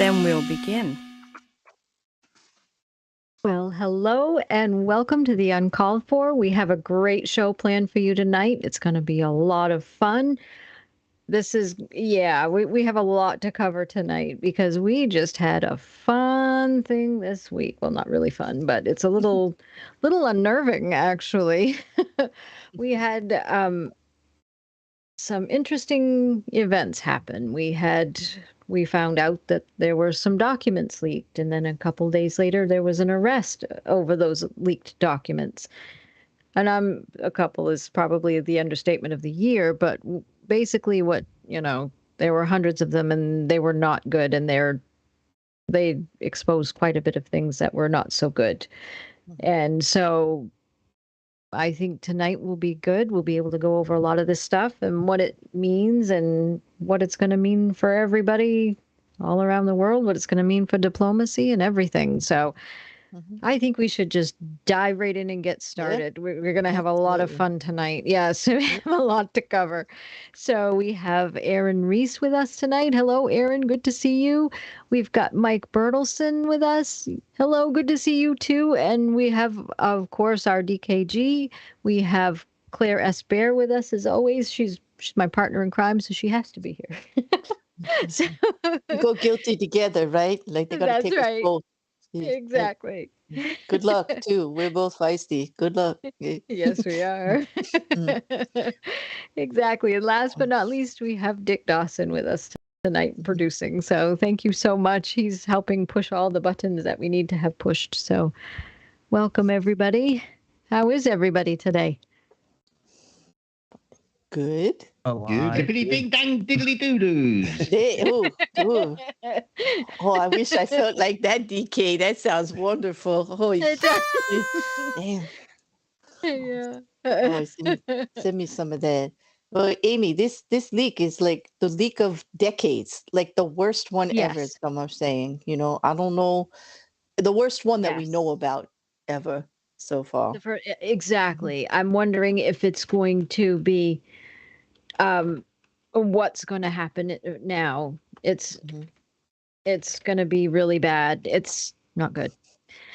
Then we'll begin. Well, hello and welcome to the Uncalled For. We have a great show planned for you tonight. It's going to be a lot of fun. We have a lot to cover tonight because we just had a fun thing this week. Well, not really fun, but it's a little unnerving, actually. We had some interesting events happen. We found out that there were some documents leaked, and then a couple days later there was an arrest over those leaked documents. And a couple is probably the understatement of the year, but basically there were hundreds of them and they were not good, and they exposed quite a bit of things that were not so good. And so I think tonight will be good. We'll be able to go over a lot of this stuff and what it means and what it's going to mean for everybody all around the world, what it's going to mean for diplomacy and everything. So I think we should just dive right in and get started. Yeah. We're going to have a lot of fun tonight. Yeah, so we have a lot to cover. So we have Aaron Reese with us tonight. Hello, Aaron. Good to see you. We've got Mike Bertelson with us. Hello, good to see you too. And we have, of course, our DKG. We have Claire S. Bear with us as always. She's my partner in crime, so she has to be here. So, we go guilty together, right? Like they got to take us both. Exactly. Good luck too. We're both feisty. Good luck. Yes, we are. Exactly. And last but not least, we have Dick Dawson with us tonight producing. So thank you so much. He's helping push all the buttons that we need to have pushed. So welcome, everybody. How is everybody today? Good. Dippity ding dang diddly doo doos. Oh, I wish I felt like that, DK. That sounds wonderful. Oh, damn. Yeah. Oh, send me some of that. Well, Aimee, this leak is like the leak of decades, like the worst one ever. Some are saying, I don't know, the worst one that we know about ever so far. Exactly. I'm wondering if it's going to be. What's going to happen now? It's going to be really bad. It's not good.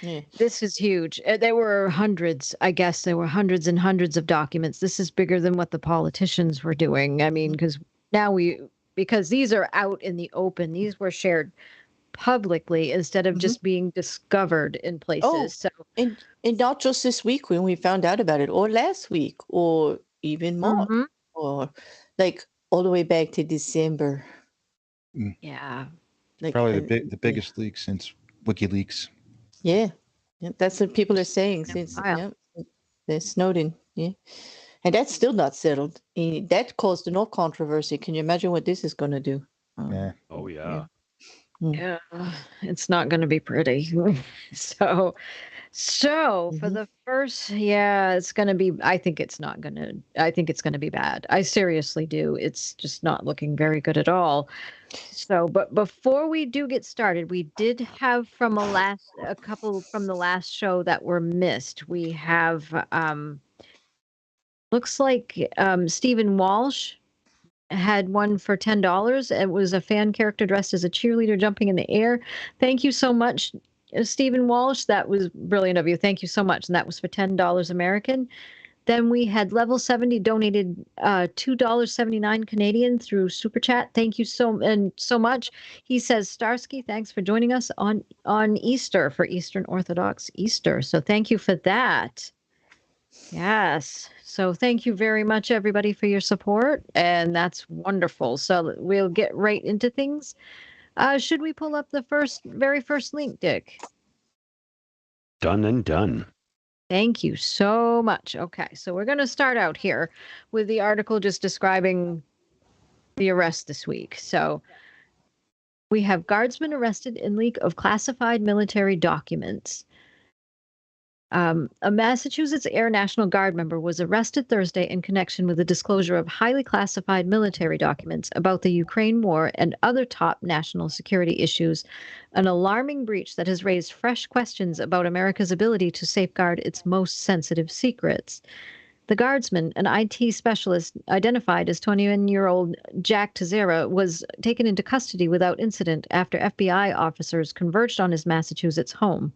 Yeah. This is huge. There were hundreds, I guess there were hundreds and hundreds of documents. This is bigger than what the politicians were doing. I mean, because these are out in the open, these were shared publicly instead of just being discovered in places. Oh, so and not just this week when we found out about it, or last week, or even more. Or like all the way back to December. Yeah. Like, probably the biggest leak since WikiLeaks. Yeah. That's what people are saying since the Snowden. Yeah. And that's still not settled. That caused enough controversy. Can you imagine what this is going to do? Yeah. Oh, yeah. Yeah, it's not going to be pretty. So for the first, it's going to be, I think it's going to be bad. I seriously do. It's just not looking very good at all. So, but before we do get started, we did have a couple from the last show that were missed. We have, looks like Stephen Walsh had one for $10. It was a fan character dressed as a cheerleader jumping in the air. Thank you so much, Stephen Walsh. That was brilliant of you. Thank you so much. And that was for $10 American. Then we had Level 70 donated $2.79 Canadian through Super Chat. Thank you so much. He says, Starsky, thanks for joining us on Easter, for Eastern Orthodox Easter. So thank you for that. Yes. So thank you very much, everybody, for your support. And that's wonderful. So we'll get right into things. Should we pull up the very first link, Dick? Done and done. Thank you so much. Okay, so we're going to start out here with the article just describing the arrest this week. So we have guardsmen arrested in leak of classified military documents. A Massachusetts Air National Guard member was arrested Thursday in connection with the disclosure of highly classified military documents about the Ukraine war and other top national security issues, an alarming breach that has raised fresh questions about America's ability to safeguard its most sensitive secrets. The guardsman, an IT specialist identified as 21-year-old Jack Teixeira, was taken into custody without incident after FBI officers converged on his Massachusetts home.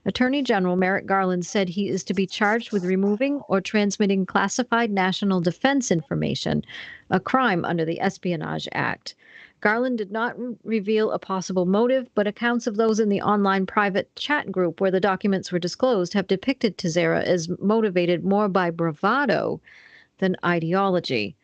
Attorney General Merrick Garland said he is to be charged with removing or transmitting classified national defense information, a crime under the Espionage Act. Garland did not reveal a possible motive, but accounts of those in the online private chat group where the documents were disclosed have depicted Teixeira as motivated more by bravado than ideology.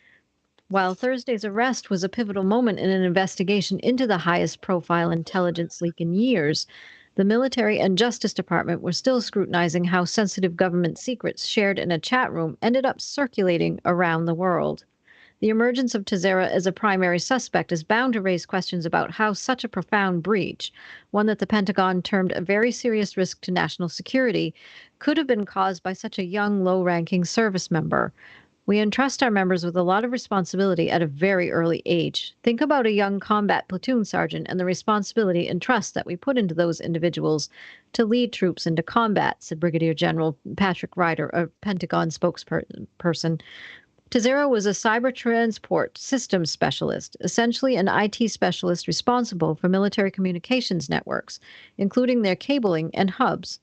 While Thursday's arrest was a pivotal moment in an investigation into the highest profile intelligence leak in years, the military and Justice Department were still scrutinizing how sensitive government secrets shared in a chat room ended up circulating around the world. The emergence of Teixeira as a primary suspect is bound to raise questions about how such a profound breach, one that the Pentagon termed a very serious risk to national security, could have been caused by such a young, low-ranking service member. We entrust our members with a lot of responsibility at a very early age. Think about a young combat platoon sergeant and the responsibility and trust that we put into those individuals to lead troops into combat, said Brigadier General Patrick Ryder, a Pentagon spokesperson. Teixeira was a cyber transport systems specialist, essentially an IT specialist responsible for military communications networks, including their cabling and hubs.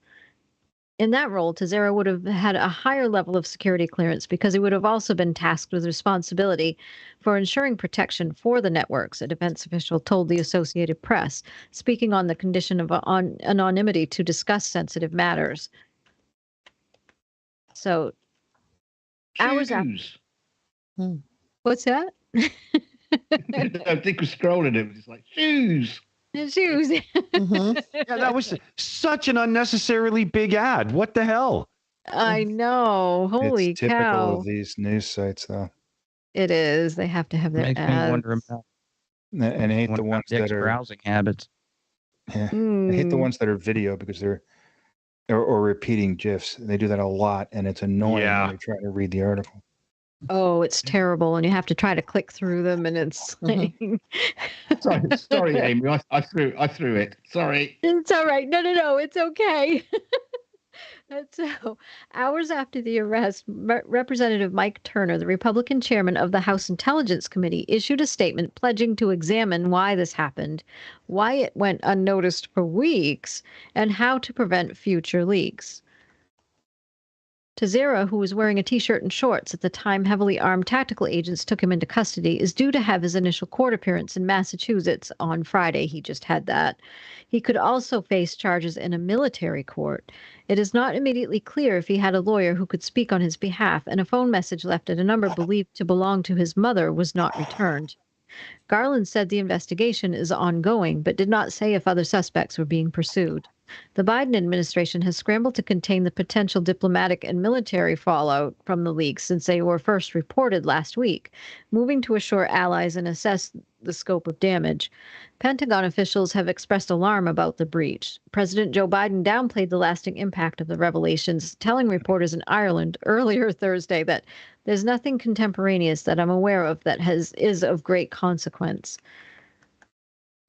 In that role, Teixeira would have had a higher level of security clearance because he would have also been tasked with responsibility for ensuring protection for the networks, a defense official told the Associated Press, speaking on the condition of anonymity to discuss sensitive matters. So, hours after. What's that? I think we're scrolling it. It's like shoes. Shoes. Mm-hmm. Yeah, that was such an unnecessarily big ad. What the hell? I know. Holy It's typical cow. of these news sites, though. It is. They have to have their Makes me ads. wonder about, And I hate the ones Dick's that are browsing habits. Yeah, I hate the Mm. ones that are video because they're or repeating GIFs. They do that a lot, and it's annoying Yeah. when you're trying to read the article. Oh, it's terrible, and you have to try to click through them, and it's like, Sorry, Amy. I threw it. Sorry. it's all right. No, it's okay. And so, hours after the arrest, Representative Mike Turner, the Republican chairman of the House Intelligence Committee, issued a statement pledging to examine why this happened, why it went unnoticed for weeks, and how to prevent future leaks. Teixeira, who was wearing a T-shirt and shorts at the time heavily armed tactical agents took him into custody, is due to have his initial court appearance in Massachusetts on Friday. He just had that. He could also face charges in a military court. It is not immediately clear if he had a lawyer who could speak on his behalf, and a phone message left at a number believed to belong to his mother was not returned. Garland said the investigation is ongoing, but did not say if other suspects were being pursued. The Biden administration has scrambled to contain the potential diplomatic and military fallout from the leaks since they were first reported last week, moving to assure allies and assess the scope of damage. Pentagon officials have expressed alarm about the breach. President Joe Biden downplayed the lasting impact of the revelations, telling reporters in Ireland earlier Thursday that there's nothing contemporaneous that I'm aware of that is of great consequence.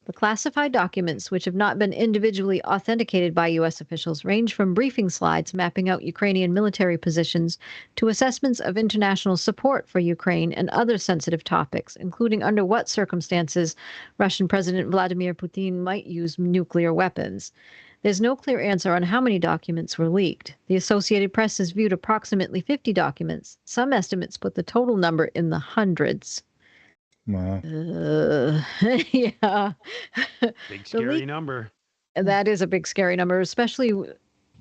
The classified documents, which have not been individually authenticated by U.S. officials, range from briefing slides mapping out Ukrainian military positions to assessments of international support for Ukraine and other sensitive topics, including under what circumstances Russian President Vladimir Putin might use nuclear weapons. There's no clear answer on how many documents were leaked. The Associated Press has viewed approximately 50 documents. Some estimates put the total number in the hundreds. Wow. Yeah. Big scary number. That is a big scary number, especially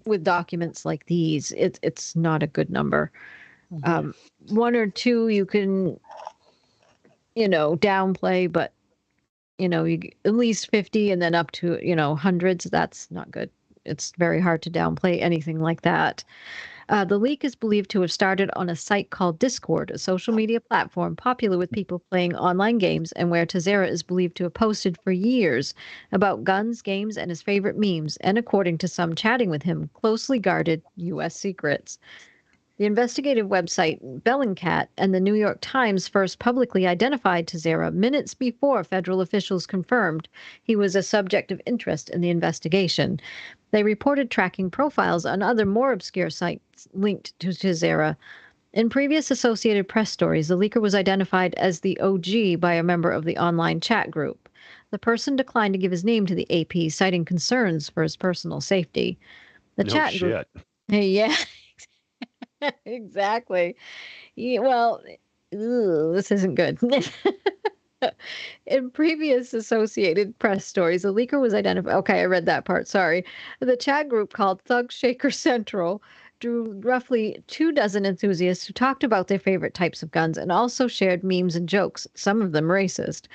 with documents like these. It's not a good number. One or two you can, downplay, but you at least 50 and then up to, hundreds. That's not good. It's very hard to downplay anything like that. The leak is believed to have started on a site called Discord, a social media platform popular with people playing online games and where Teixeira is believed to have posted for years about guns, games, and his favorite memes, and according to some chatting with him, closely guarded U.S. secrets. The investigative website Bellingcat and the New York Times first publicly identified Teixeira minutes before federal officials confirmed he was a subject of interest in the investigation. They reported tracking profiles on other more obscure sites linked to Teixeira, In previous Associated Press stories, the leaker was identified as the OG by a member of the online chat group. The person declined to give his name to the AP, citing concerns for his personal safety. The No chat group. shit. Yeah, exactly. Yeah, well, this isn't good. In previous Associated Press stories, the leaker was identified. Okay, I read that part. Sorry. The chat group called Thug Shaker Central drew roughly 24 enthusiasts who talked about their favorite types of guns and also shared memes and jokes, some of them racist.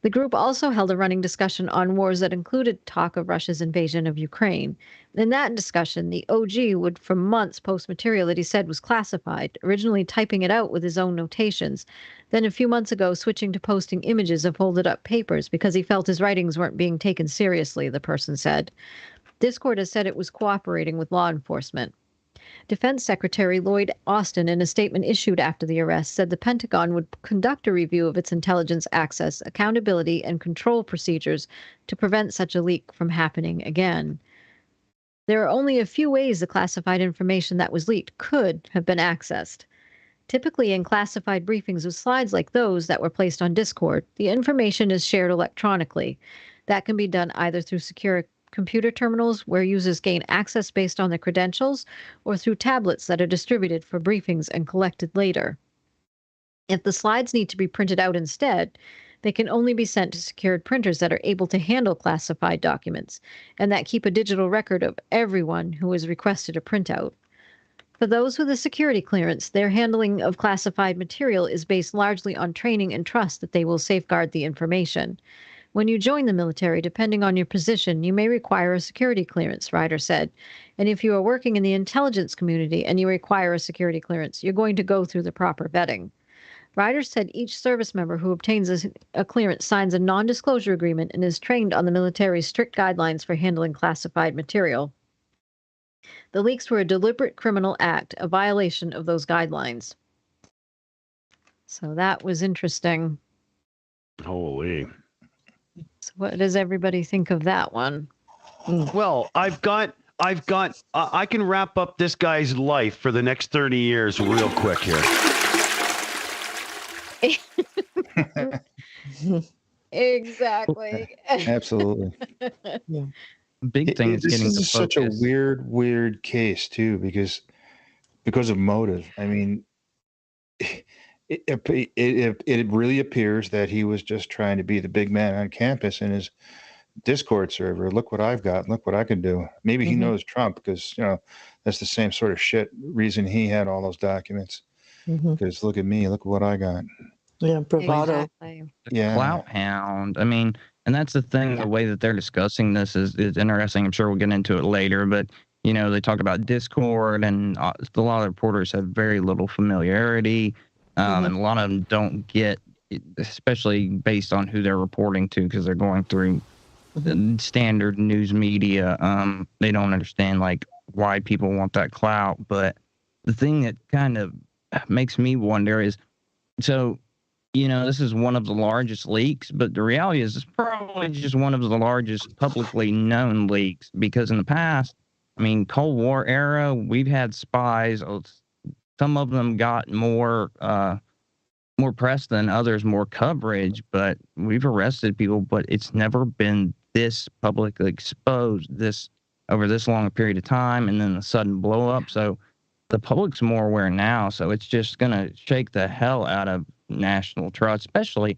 The group also held a running discussion on wars that included talk of Russia's invasion of Ukraine. In that discussion, the OG would for months post material that he said was classified, originally typing it out with his own notations, then a few months ago switching to posting images of folded up papers because he felt his writings weren't being taken seriously, the person said. Discord has said it was cooperating with law enforcement. Defense Secretary Lloyd Austin, in a statement issued after the arrest, said the Pentagon would conduct a review of its intelligence access, accountability, and control procedures to prevent such a leak from happening again. There are only a few ways the classified information that was leaked could have been accessed. Typically, in classified briefings with slides like those that were placed on Discord, the information is shared electronically. That can be done either through secure computer terminals where users gain access based on their credentials or through tablets that are distributed for briefings and collected later. If the slides need to be printed out instead, they can only be sent to secured printers that are able to handle classified documents and that keep a digital record of everyone who has requested a printout. For those with a security clearance, their handling of classified material is based largely on training and trust that they will safeguard the information. When you join the military, depending on your position, you may require a security clearance, Ryder said. And if you are working in the intelligence community and you require a security clearance, you're going to go through the proper vetting. Ryder said each service member who obtains a clearance signs a non-disclosure agreement and is trained on the military's strict guidelines for handling classified material. The leaks were a deliberate criminal act, a violation of those guidelines. So that was interesting. Holy. So what does everybody think of that one? Well, I can wrap up this guy's life for the next 30 years real quick here. Exactly. Absolutely. Yeah. Big thing is This getting the is such a weird case too, because of motive. I mean, it really appears that he was just trying to be the big man on campus in his Discord server. Look what I've got. Look what I can do. Maybe he knows Trump because, that's the same sort of shit reason he had all those documents. Because look at me. Look what I got. Yeah, bravado. Exactly. The clout hound. I mean, and that's the thing, the way that they're discussing this is interesting. I'm sure we'll get into it later, but, they talk about Discord, and a lot of reporters have very little familiarity, and a lot of them don't get, especially based on who they're reporting to, because they're going through the standard news media. They don't understand, like, why people want that clout. But the thing that kind of makes me wonder is, so, this is one of the largest leaks, but the reality is it's probably just one of the largest publicly known leaks, because in the past, I mean, Cold War era, we've had spies. Some of them got more press than others, more coverage, but we've arrested people, but it's never been this publicly exposed over this long a period of time, and then the sudden blow up. So the public's more aware now, so it's just going to shake the hell out of national trust, especially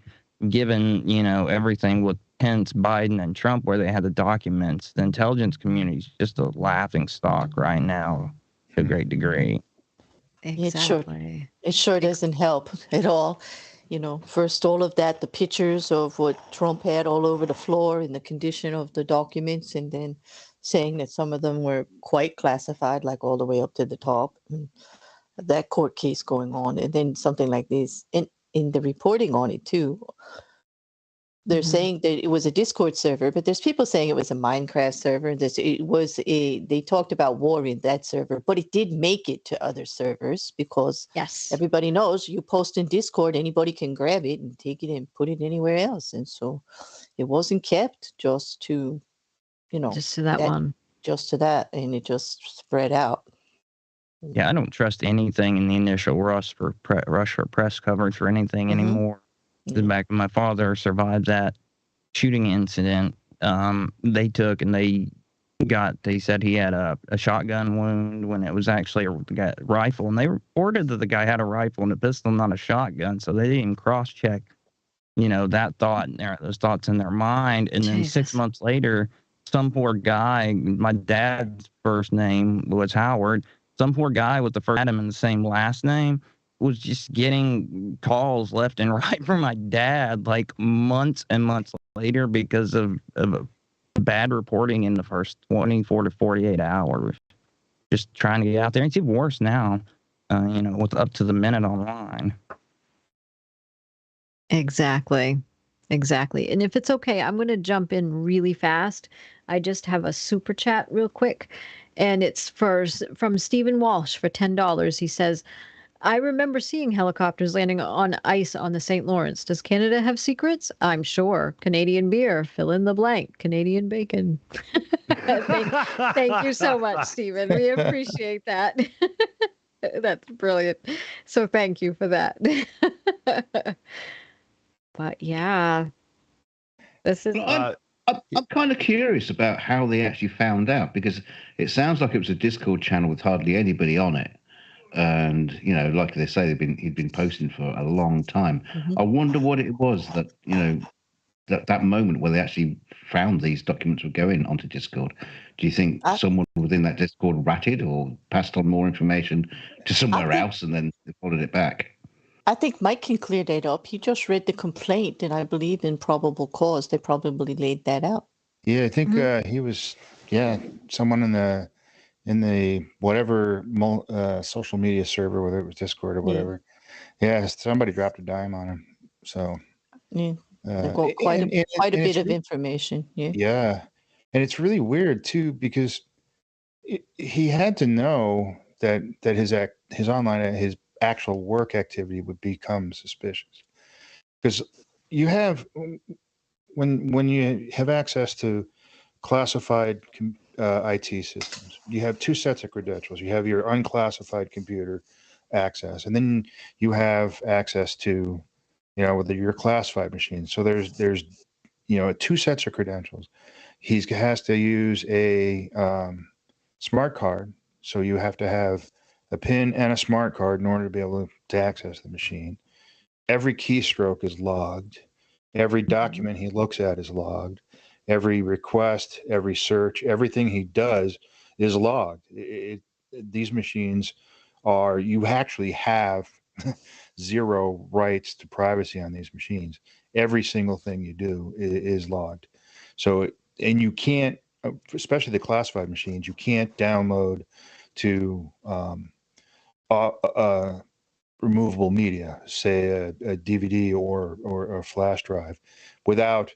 given, everything with Pence, Biden, and Trump, where they had the documents. The intelligence community is just a laughing stock right now to a great degree. Exactly. It sure doesn't help at all. First, all of that, the pictures of what Trump had all over the floor and the condition of the documents, and then saying that some of them were quite classified, like all the way up to the top. And that court case going on, and then something like this. And in the reporting on it too, they're saying that it was a Discord server, but there's people saying it was a Minecraft server. They talked about war in that server, but it did make it to other servers because everybody knows you post in Discord, anybody can grab it and take it and put it anywhere else. And so it wasn't kept just to, just to that one. Just to that, and it just spread out. Yeah, I don't trust anything in the initial rush for press coverage or anything anymore. The back of my father survived that shooting incident. They took and they said he had a shotgun wound when it was actually a rifle, and they reported that the guy had a rifle and a pistol, not a shotgun. So they didn't cross-check, that thought and those thoughts in their mind. And then 6 months later, some poor guy, my dad's first name was Howard. Some poor guy with the first Adam and the same last name was just getting calls left and right from my dad, like months and months later, because of bad reporting in the first 24 to 48 hours. Just trying to get out there. It's even worse now, with up to the minute online. Exactly. And if it's okay, I'm going to jump in really fast. I just have a super chat real quick, and it's from Stephen Walsh for $10. He says, I remember seeing helicopters landing on ice on the St. Lawrence. Does Canada have secrets? I'm sure. Canadian beer, fill in the blank. Canadian bacon. Thank you so much, Stephen. We appreciate that. That's brilliant. So thank you for that. But yeah, this is. I'm kind of curious about how they actually found out, because it sounds like it was a Discord channel with hardly anybody on it. And, like they say, he'd been posting for a long time. I wonder what it was that, that moment where they actually found these documents were going onto Discord. Do you think someone within that Discord ratted or passed on more information to somewhere else and then they followed it back? I think Mike can clear that up. He just read the complaint, and I believe in probable cause, they probably laid that out. Yeah, I think he was, someone in the whatever social media server, whether it was Discord or whatever. Yeah, somebody dropped a dime on him. So they got quite a bit of information. Yeah, and it's really weird too, because he had to know that his online his actual work activity would become suspicious, because you have when you have access to classified IT systems, you have two sets of credentials. You have your unclassified computer access, and then you have access to, with your classified machine. So there's two sets of credentials. He has to use a smart card, so you have to have a PIN and a smart card in order to be able to access the machine. Every keystroke is logged. Every document he looks at is logged. Every request, every search, everything he does is logged. These machines you actually have zero rights to privacy on these machines. Every single thing you do is logged. So, and you can't, especially the classified machines, you can't download to removable media, say a DVD or a flash drive, without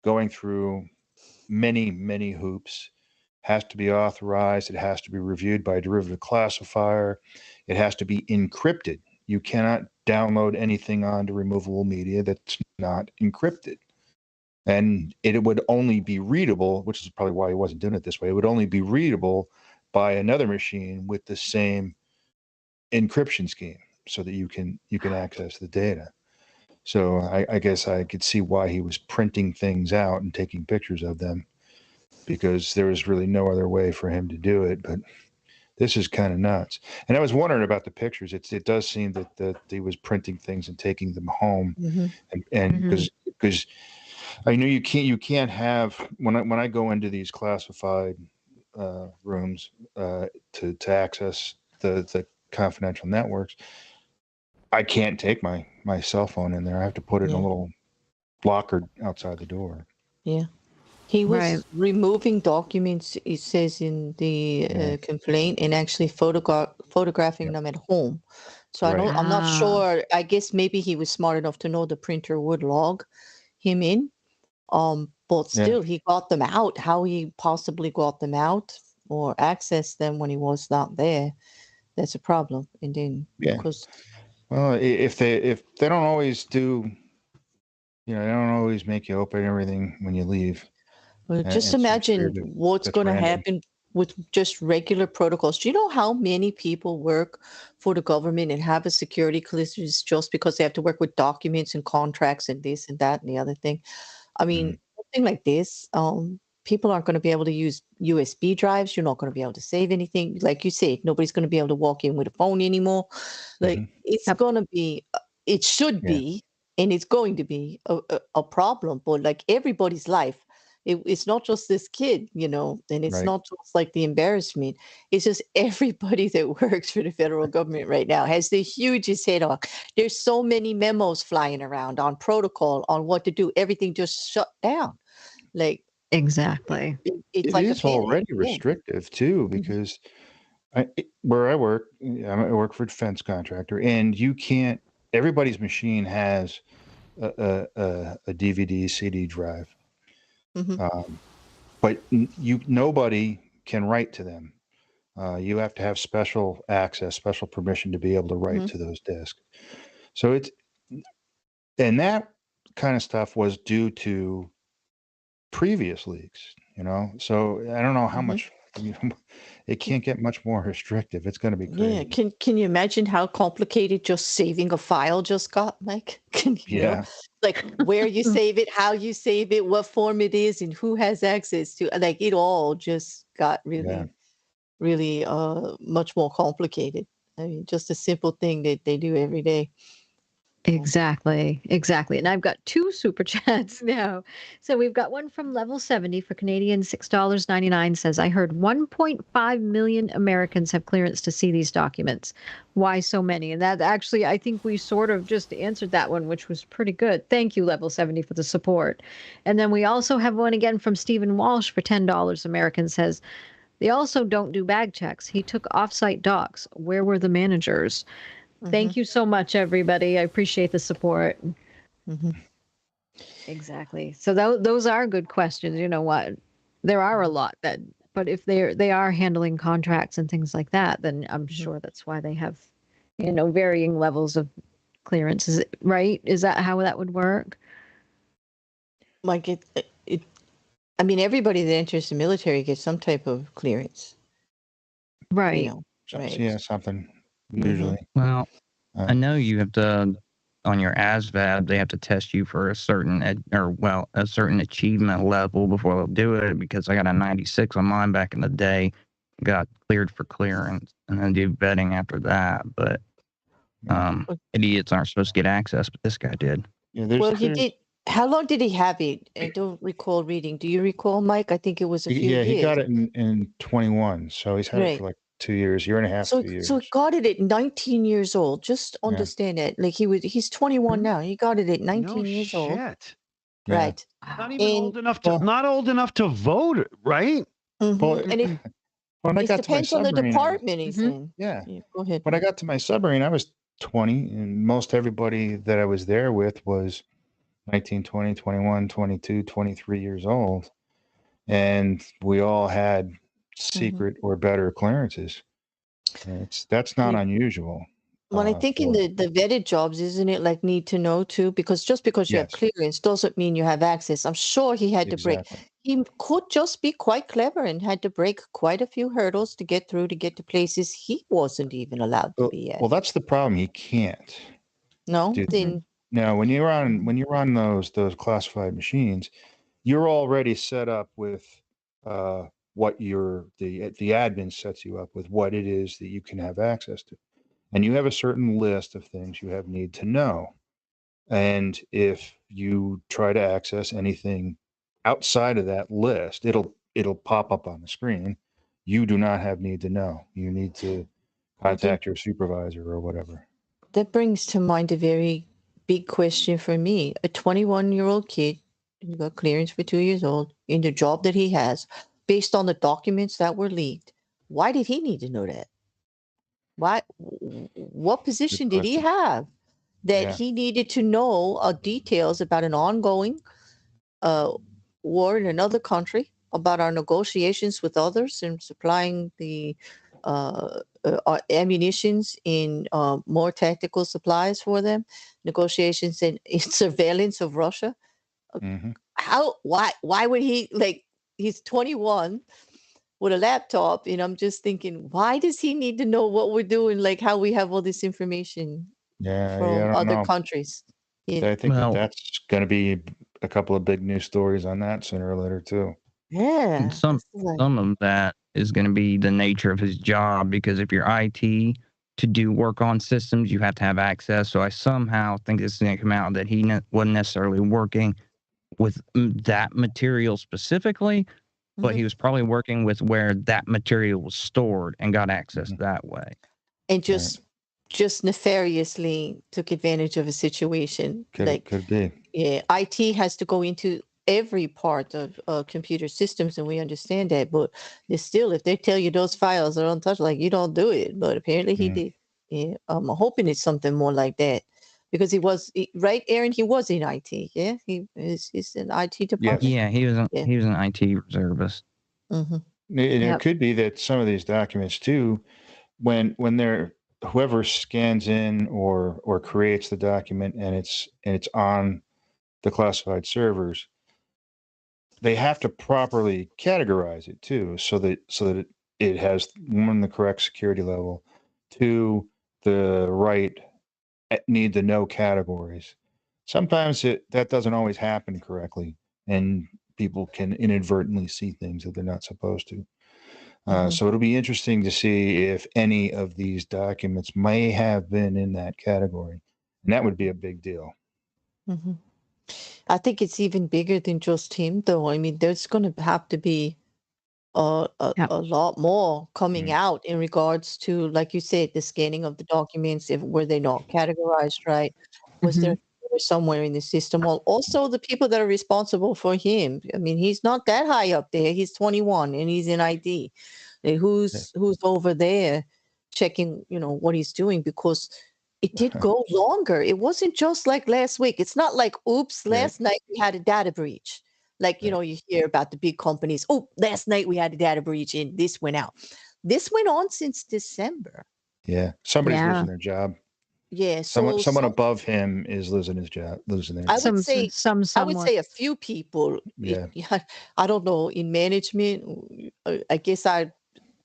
going through many hoops. Has to be authorized. It has to be reviewed by a derivative classifier. It has to be encrypted. You cannot download anything onto removable media that's not encrypted. And it would only be readable, which is probably why he wasn't doing it this way. It would only be readable by another machine with the same encryption scheme, so that you can access the data. So I guess I could see why he was printing things out and taking pictures of them, because there was really no other way for him to do it. But this is kind of nuts. And I was wondering about the pictures. It does seem that he was printing things and taking them home, and because I know you can't have, when I go into these classified rooms to access the confidential networks, I can't take my cell phone in there. I have to put it in a little locker outside the door. Yeah. He was removing documents, it says in the complaint, and actually photographing them at home. So I'm not sure. I guess maybe he was smart enough to know the printer would log him in. But still, he got them out. How he possibly got them out or accessed them when he was not there, that's a problem. And then, because, well, if they don't always do, they don't always make you open everything when you leave. well, just imagine what's going to happen with just regular protocols. Do you know how many people work for the government and have a security clearance just because they have to work with documents and contracts and this and that and the other thing? I mean, something like this, people aren't going to be able to use USB drives. You're not going to be able to save anything. Like you said, nobody's going to be able to walk in with a phone anymore. Like it's going to be, it should be, and it's going to be a problem. But like everybody's life, it's not just this kid, you know, and it's not just like the embarrassment. It's just everybody that works for the federal government right now has the hugest head on. There's so many memos flying around on protocol, on what to do. Everything just shut down. Like exactly. It's it like is already restrictive too, because where I work for a defense contractor, and you can't. Everybody's machine has a DVD CD drive. But nobody can write to them. You have to have special access, special permission to be able to write to those disks. So and that kind of stuff was due to previous leaks, you know. So I don't know how much. It can't get much more restrictive. It's going to be crazy. Yeah, can you imagine how complicated just saving a file just got, Mike? You know, like where you save it, how you save it, what form it is, and who has access to. Like it all just got really, really much more complicated. I mean, just a simple thing that they do every day. Exactly. And I've got 2 super chats now. So we've got one from Level 70 for Canadian $6.99 says, I heard 1.5 million Americans have clearance to see these documents. Why so many? And that actually, I think we sort of just answered that one, which was pretty good. Thank you, Level 70, for the support. And then we also have one again from Stephen Walsh for $10 American says, they also don't do bag checks. He took offsite docs. Where were the managers? Thank you so much, everybody. I appreciate the support. Exactly. So those are good questions. You know what? There are a lot but if they are handling contracts and things like that, then I'm sure that's why they have, you know, varying levels of clearances, right? Is that how that would work? Like I mean, everybody that enters the military gets some type of clearance. Right. You know, right. Yeah, something usually. Well, I know you have to, on your ASVAB, they have to test you for a certain achievement level before they'll do it, because I got a 96 on mine back in the day, got cleared for clearance, and then do vetting after that. But idiots aren't supposed to get access, but this guy did. Yeah, well, he did. How long did he have it? I don't recall reading. Do you recall, Mike? I think it was a few years. Yeah, he got it in 21, so he's had it for like 2 years, year and a half, 2 years. So he got it at 19 years old. Just understand that. Like he's 21 now. He got it at 19 years old. Right. Not even old enough to not old enough to vote, right? Well, and it depends on the department he's in. Yeah. Go ahead. When I got to my submarine, I was 20, and most everybody that I was there with was 19, 20, 21, 22, 23 years old. And we all had secret or better clearances. That's not unusual. Well, I think in the vetted jobs, isn't it like need to know too? Because just because you have clearance doesn't mean you have access. I'm sure he had to break. He could just be quite clever and had to break quite a few hurdles to get through, to get to places he wasn't even allowed to be at. Well, that's the problem. He can't. No, no. When you're on those classified machines, you're already set up with what the admin sets you up with, what it is that you can have access to. And you have a certain list of things you need to know. And if you try to access anything outside of that list, it'll pop up on the screen. You do not have need to know. You need to contact your supervisor or whatever. That brings to mind a very big question for me. A 21-year-old kid who got clearance for 2 years old in the job that he has, based on the documents that were leaked, why did he need to know that? What position did he have that he needed to know details about an ongoing war in another country, about our negotiations with others and supplying the ammunitions in more tactical supplies for them, negotiations and surveillance of Russia? Why would he, like, he's 21. with a laptop, and I'm just thinking, why does he need to know what we're doing? Like how we have all this information Yeah, from I don't other know. countries. I think Well, that's going to be a couple of big news stories on that sooner or later too. Yeah. and some This is like, some of that is going to be the nature of his job, because if you're IT to do work on systems, you have to have access. So I somehow think it's going to come out that he wasn't necessarily working with that material specifically, but mhm. he was probably working with where that material was stored and got access that way. And Right. just nefariously took advantage of a situation. Like, Could be. yeah, IT has to go into every part of computer systems, and we understand that. But there's still, if they tell you those files are untouched, like you don't do it. But apparently he Mm. did. Yeah, I'm hoping it's something more like that, because right, Aaron. He was in IT. Yeah, he's in IT department. Yeah, he was Yeah. he was an IT reservist. Mm-hmm. And it Yep. could be that some of these documents too, when they're whoever scans in or creates the document and it's on the classified servers, they have to properly categorize it too, so that it has, one, the correct security level, two, the right need to know categories. Sometimes that doesn't always happen correctly, and people can inadvertently see things that they're not supposed to. So it'll be interesting to see if any of these documents may have been in that category, and that would be a big deal. Mm-hmm. I think it's even bigger than just him, though. I mean, there's going to have to be Yep. a lot more coming Mm. out in regards to, like you said, the scanning of the documents. If were they not categorized right? Was there somewhere in the system? Well, also the people that are responsible for him. I mean, he's not that high up there. He's 21 and he's in ID. Who's over there checking, what he's doing? Because it did go longer. It wasn't just like last week. It's not like, oops, last night we had a data breach. Like, you hear about the big companies. Oh, last night we had a data breach and this went out. This went on since December. Yeah, somebody's Yeah. losing their job. Yeah. Someone above him is losing their job. I would say somewhat. a few people. Yeah. I don't know, in management. I guess I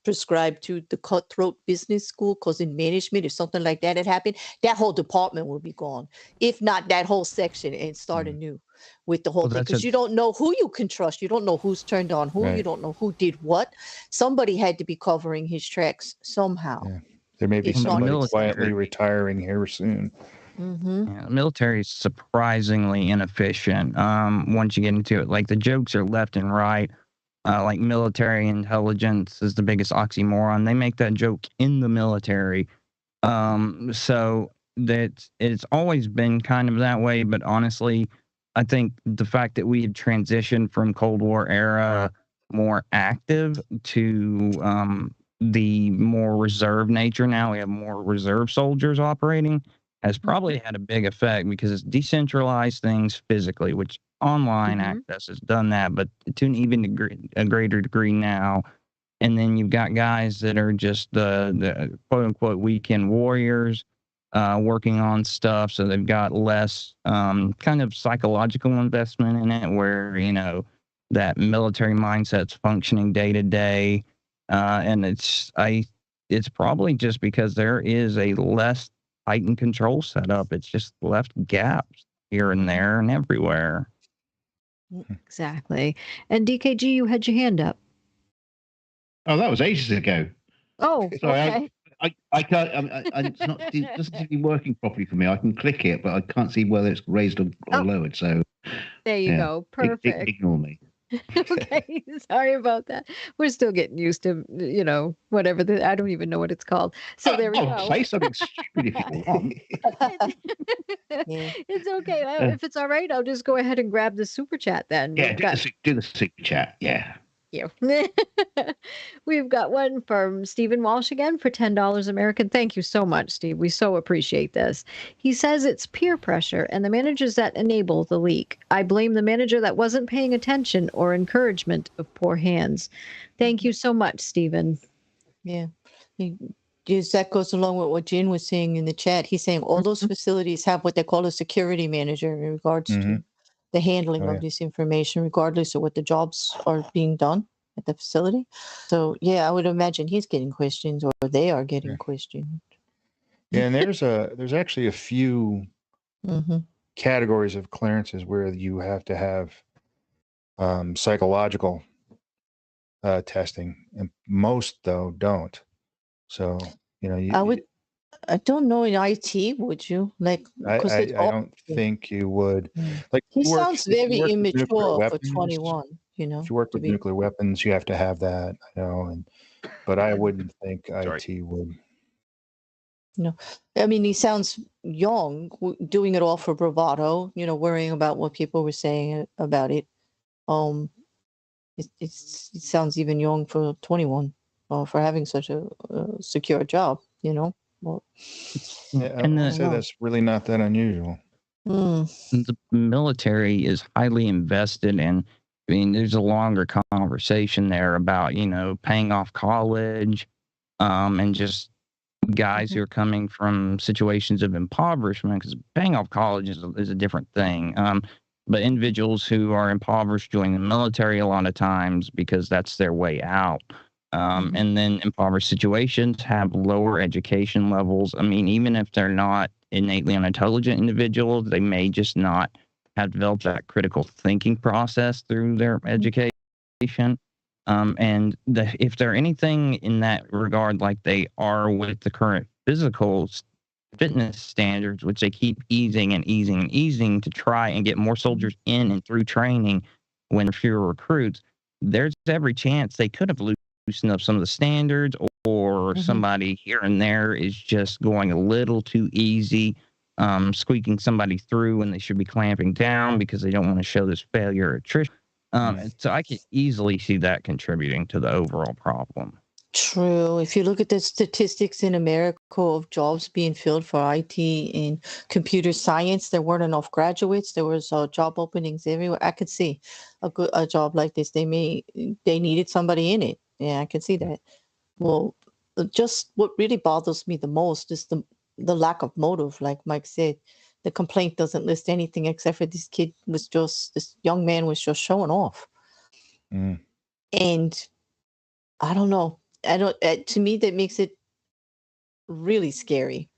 prescribe to the cutthroat business school, because in management, if something like that had happened, that whole department will be gone. If not that whole section, and start anew with the whole thing, because you don't know who you can trust. You don't know who's turned on who. Right. You don't know who did what. Somebody had to be covering his tracks somehow. Yeah. There may be It's not somebody just- quietly retiring here soon. Yeah, the military is surprisingly inefficient. Once you get into it, like the jokes are left and right. Like military intelligence is the biggest oxymoron. They make that joke in the military. So that it's always been kind of that way. But honestly, I think the fact that we had transitioned from Cold War era more active to the more reserve nature, now we have more reserve soldiers operating, has probably had a big effect, because it's decentralized things physically, which online access has done that, but to an even a greater degree now. And then you've got guys that are just the quote unquote weekend warriors, working on stuff. So they've got less kind of psychological investment in it, where, that military mindset's functioning day to day. And it's probably just because there is a less heightened control setup. It's just left gaps here and there and everywhere. Exactly. And DKG, you had your hand up. Oh, that was ages ago. Oh, sorry. okay. I can't. It doesn't seem to be working properly for me. I can click it, but I can't see whether it's raised or lowered. So there you go. Perfect. Ignore me. Okay, sorry about that. We're still getting used to, whatever I don't even know what it's called. So there we go. Say something stupid if you want. It's okay. If it's all right, I'll just go ahead and grab the super chat then. Yeah, do the super chat. Yeah. We've got one from Stephen Walsh again for $10 American. Thank you so much, Steve. We so appreciate this. He says it's peer pressure and the managers that enable the leak. I blame the manager that wasn't paying attention or encouragement of poor hands. Thank you so much, Stephen. Yeah. That goes along with what Jen was saying in the chat. He's saying all those facilities have what they call a security manager in regards to the handling of this information, regardless of what the jobs are being done. at the facility. So yeah, I would imagine he's getting questions, or they are getting Yeah. questioned. Yeah, and there's actually a few Mm-hmm. categories of clearances where you have to have psychological testing, and most though don't. So I don't know in IT, would you? Like, because it's I all. don't think you would. Mm. Like He if you sounds if you very work with nuclear immature for weapons, 21, if you work to with be. nuclear weapons, you have to have that. But I wouldn't think Sorry. IT would. No, I mean, he sounds young, doing it all for bravado, worrying about what people were saying about it. It sounds even young for 21, for having such a secure job, Well, Yeah, And I the, say that's really not that unusual. the military is highly invested in. I mean, there's a longer conversation there about paying off college, and just guys who are coming from situations of impoverishment, because paying off college is a different thing. But individuals who are impoverished join the military a lot of times because that's their way out. And then impoverished situations have lower education levels. I mean, even if they're not innately unintelligent individuals, they may just not have developed that critical thinking process through their education. And if they're anything in that regard like they are with the current physical fitness standards, which they keep easing and easing and easing to try and get more soldiers in and through training when there are fewer recruits, there's every chance they could have loosened up some of the standards, or somebody here and there is just going a little too easy, squeaking somebody through when they should be clamping down because they don't want to show this failure or attrition. So I could easily see that contributing to the overall problem. True. If you look at the statistics in America of jobs being filled for IT and computer science, there weren't enough graduates. There was job openings everywhere. I could see a job like this. They needed somebody in it. Yeah, I can see that. Well, just what really bothers me the most is the lack of motive. Like Mike said, the complaint doesn't list anything except for this young man was just showing off. And I don't know. To me, that makes it really scary,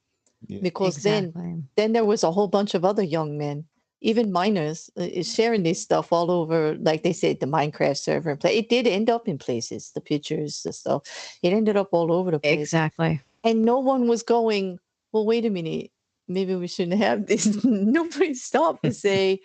because then there was a whole bunch of other young men, even minors, sharing this stuff all over. Like they said, the Minecraft server and play. It did end up in places. The pictures, the stuff. It ended up all over the place. Exactly. And no one was going, well, wait a minute, maybe we shouldn't have this. Nobody stopped to say,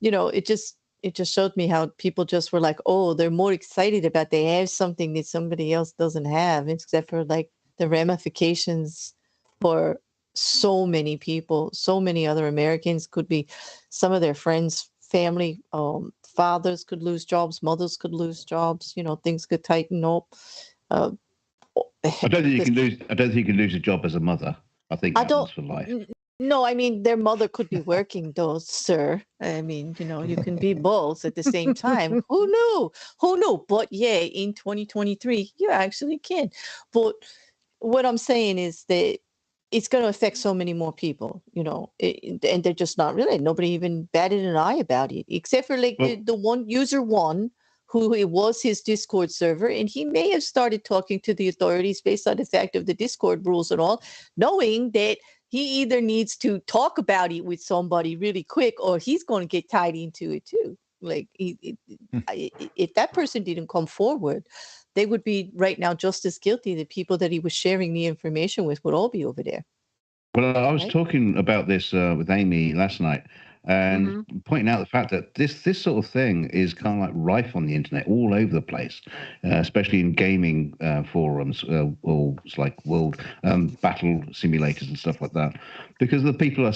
it just showed me how people just were like, oh, they're more excited about they have something that somebody else doesn't have, except for like the ramifications for so many people, so many other Americans. Could be some of their friends, family, fathers could lose jobs, mothers could lose jobs, things could tighten up. I don't think you can lose. I don't think you can lose a job as a mother. I think that one's for life. No, I mean, their mother could be working, though, sir. I mean, you can be both at the same time. Who knew? Who knew? But yeah, in 2023, you actually can. But what I'm saying is that it's going to affect so many more people, and they're just not really. Nobody even batted an eye about it, except for like the one user who it was his Discord server, and he may have started talking to the authorities based on the fact of the Discord rules and all, knowing that he either needs to talk about it with somebody really quick, or he's going to get tied into it too. Like if that person didn't come forward, they would be right now just as guilty. The people that he was sharing the information with would all be over there. Well, I was talking about this with Aimee last night, and pointing out the fact that this sort of thing is kind of like rife on the internet all over the place, especially in gaming forums, or it's like world battle simulators and stuff like that, because the people are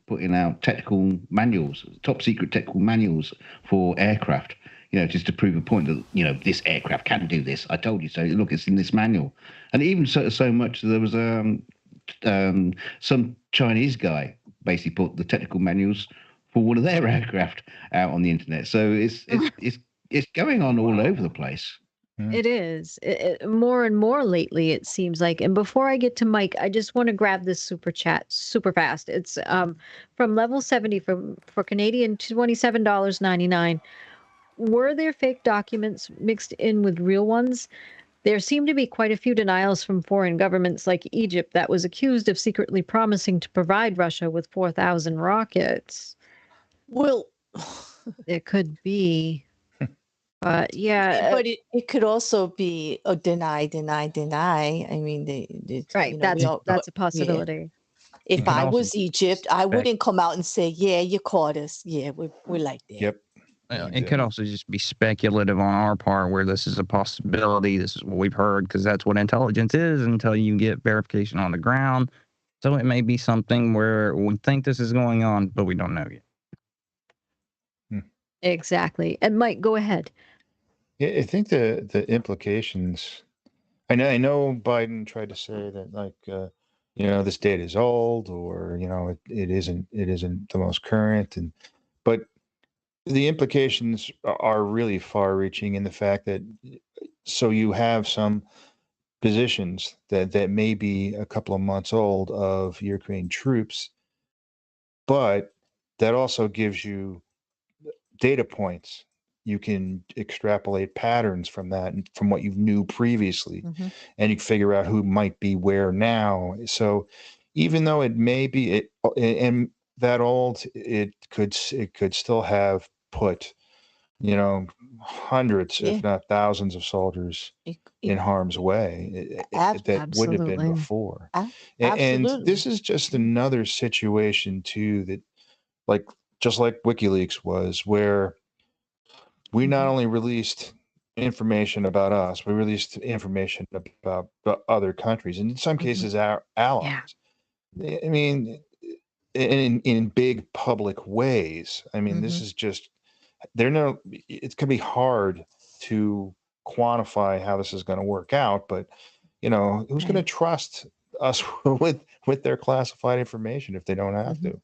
putting out technical manuals, top secret technical manuals for aircraft. Just to prove a point that this aircraft can do this. I told you so. Look, it's in this manual, and even so much there was some Chinese guy basically put the technical manuals for one of their aircraft out on the internet. So it's going on all over the place. It is more and more lately, it seems like. And before I get to Mike, I just want to grab this super chat super fast. It's from level 70 for Canadian $27.99. were there fake documents mixed in with real ones? There seem to be quite a few denials from foreign governments like Egypt that was accused of secretly promising to provide Russia with 4,000 rockets. Well, it could be. But yeah. But it could also be a deny. I mean, right. That's a possibility. Yeah. If I was Egypt, I wouldn't come out and say, yeah, you caught us. Yeah, we're like that. Yep. It could also just be speculative on our part where this is a possibility. This is what we've heard because that's what intelligence is until you get verification on the ground. So it may be something where we think this is going on, but we don't know yet. Exactly. And Mike, go ahead. Yeah, I think the implications. I know Biden tried to say that like this data is old or it isn't the most current but the implications are really far-reaching in the fact that so you have some positions that may be a couple of months old of Ukraine troops, but that also gives you data points. You can extrapolate patterns from that and from what you knew previously, and you can figure out who might be where now. So even though it may be and that old, it could still have put hundreds, if not thousands of soldiers in harm's way that wouldn't have been before. And this is just another situation too, that just like WikiLeaks was, where we not only released information about us, we released information about other countries, and in some cases our allies. Yeah. I mean, in big public ways. I mean, this is just it's going to be hard to quantify how this is going to work out, but who's going to trust us with their classified information if they don't have to?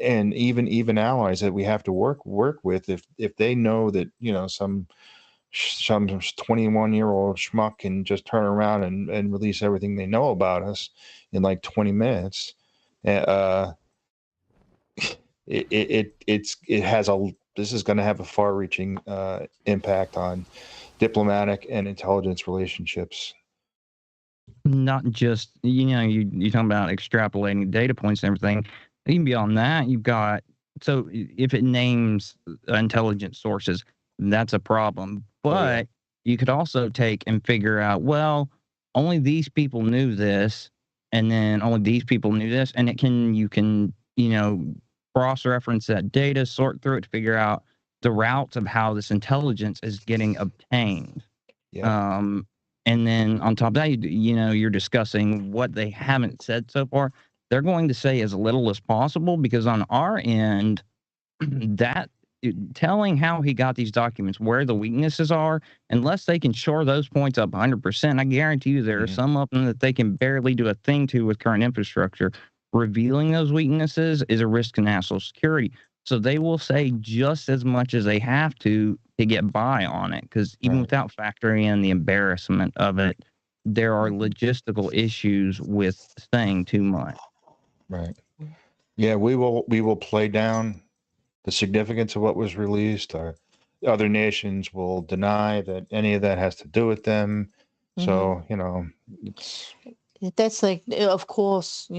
And even allies that we have to work with, if they know that some 21-year-old schmuck can just turn around and release everything they know about us in like 20 minutes, this is going to have a far-reaching impact on diplomatic and intelligence relationships. Not just you talking about extrapolating data points and everything. Even beyond that, you've got, so if it names intelligence sources, that's a problem. But you could also take and figure out, well, only these people knew this, and then only these people knew this, and you can cross-reference that data, sort through it to figure out the routes of how this intelligence is getting obtained. Yeah. And then on top of that, you're discussing what they haven't said so far. They're going to say as little as possible, because on our end, that telling how he got these documents, where the weaknesses are, unless they can shore those points up 100%, I guarantee you there are some of them that they can barely do a thing to with current infrastructure. Revealing those weaknesses is a risk to national security. So they will say just as much as they have to get by on it, because even without factoring in the embarrassment of it, there are logistical issues with saying too much. Right. Yeah, we will play down the significance of what was released. Other nations will deny that any of that has to do with them. So, that's like, of course,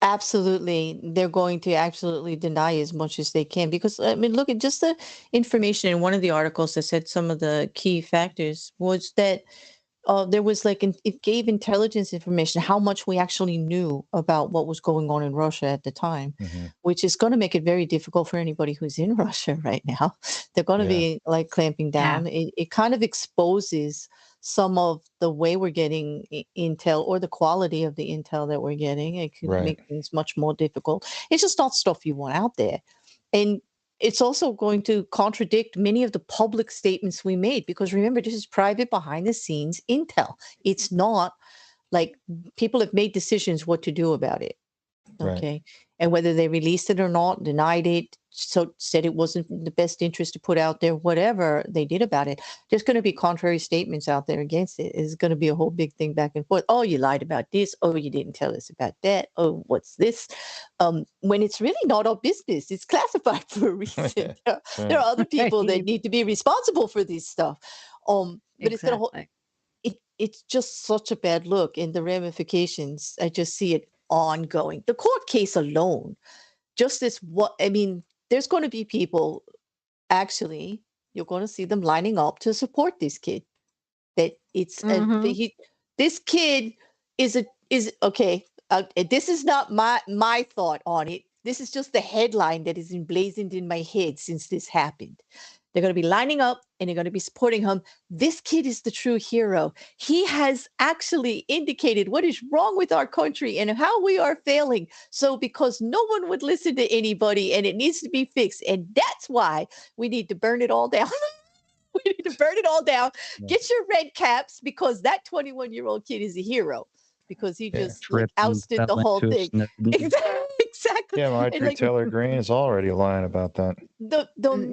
absolutely, they're going to absolutely deny as much as they can, because I mean, look at just the information in one of the articles that said some of the key factors was that there was it gave intelligence information, how much we actually knew about what was going on in Russia at the time, which is going to make it very difficult for anybody who's in Russia right now. They're going to be clamping down. It kind of exposes some of the way we're getting intel, or the quality of the intel that we're getting. It could make things much more difficult. It's just not stuff you want out there. And it's also going to contradict many of the public statements we made, because remember, this is private, behind the scenes intel. It's not like people have made decisions what to do about it. Okay. And whether they released it or not, denied it, said it wasn't in the best interest to put out there, whatever they did about it. There's going to be contrary statements out there against it. It's going to be a whole big thing back and forth. Oh, you lied about this. Oh, you didn't tell us about that. Oh, what's this? When it's really not our business. It's classified for a reason. There are other people that need to be responsible for this stuff. But it's going to it's just such a bad look, and the ramifications, I just see it ongoing. The court case alone, just this, there's going to be people, actually, you're going to see them lining up to support this kid. That it's this kid is okay. This is not my thought on it. This is just the headline that is emblazoned in my head since this happened. They're going to be lining up and they're going to be supporting him. This kid is the true hero. He has actually indicated what is wrong with our country and how we are failing. So because no one would listen to anybody and it needs to be fixed. And that's why we need to burn it all down. We need to burn it all down. Get your red caps, because that 21-year-old kid is a hero. Because he just ousted the whole thing. Exactly. Yeah, Marjorie Taylor Greene is already lying about that.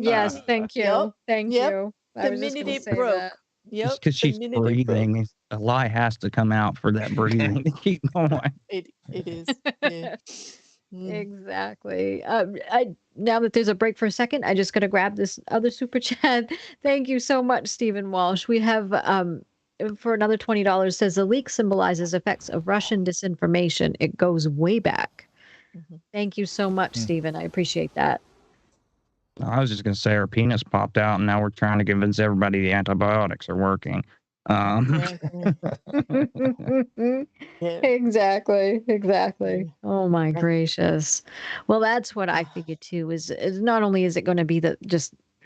Yes, thank you. Yep, thank you. The minute it broke. Just because she's breathing, a lie has to come out for that breathing to keep going. It is. Yeah. Exactly. Now that there's a break for a second, I just got to grab this other super chat. Thank you so much, Stephen Walsh. We have for another $20, says the leak symbolizes effects of Russian disinformation. It goes way back. Thank you so much, Stephen. I appreciate that. I was just going to say her penis popped out, and now we're trying to convince everybody the antibiotics are working. Exactly. Oh my gracious. Well, that's what I figured too. Is not only is it going to be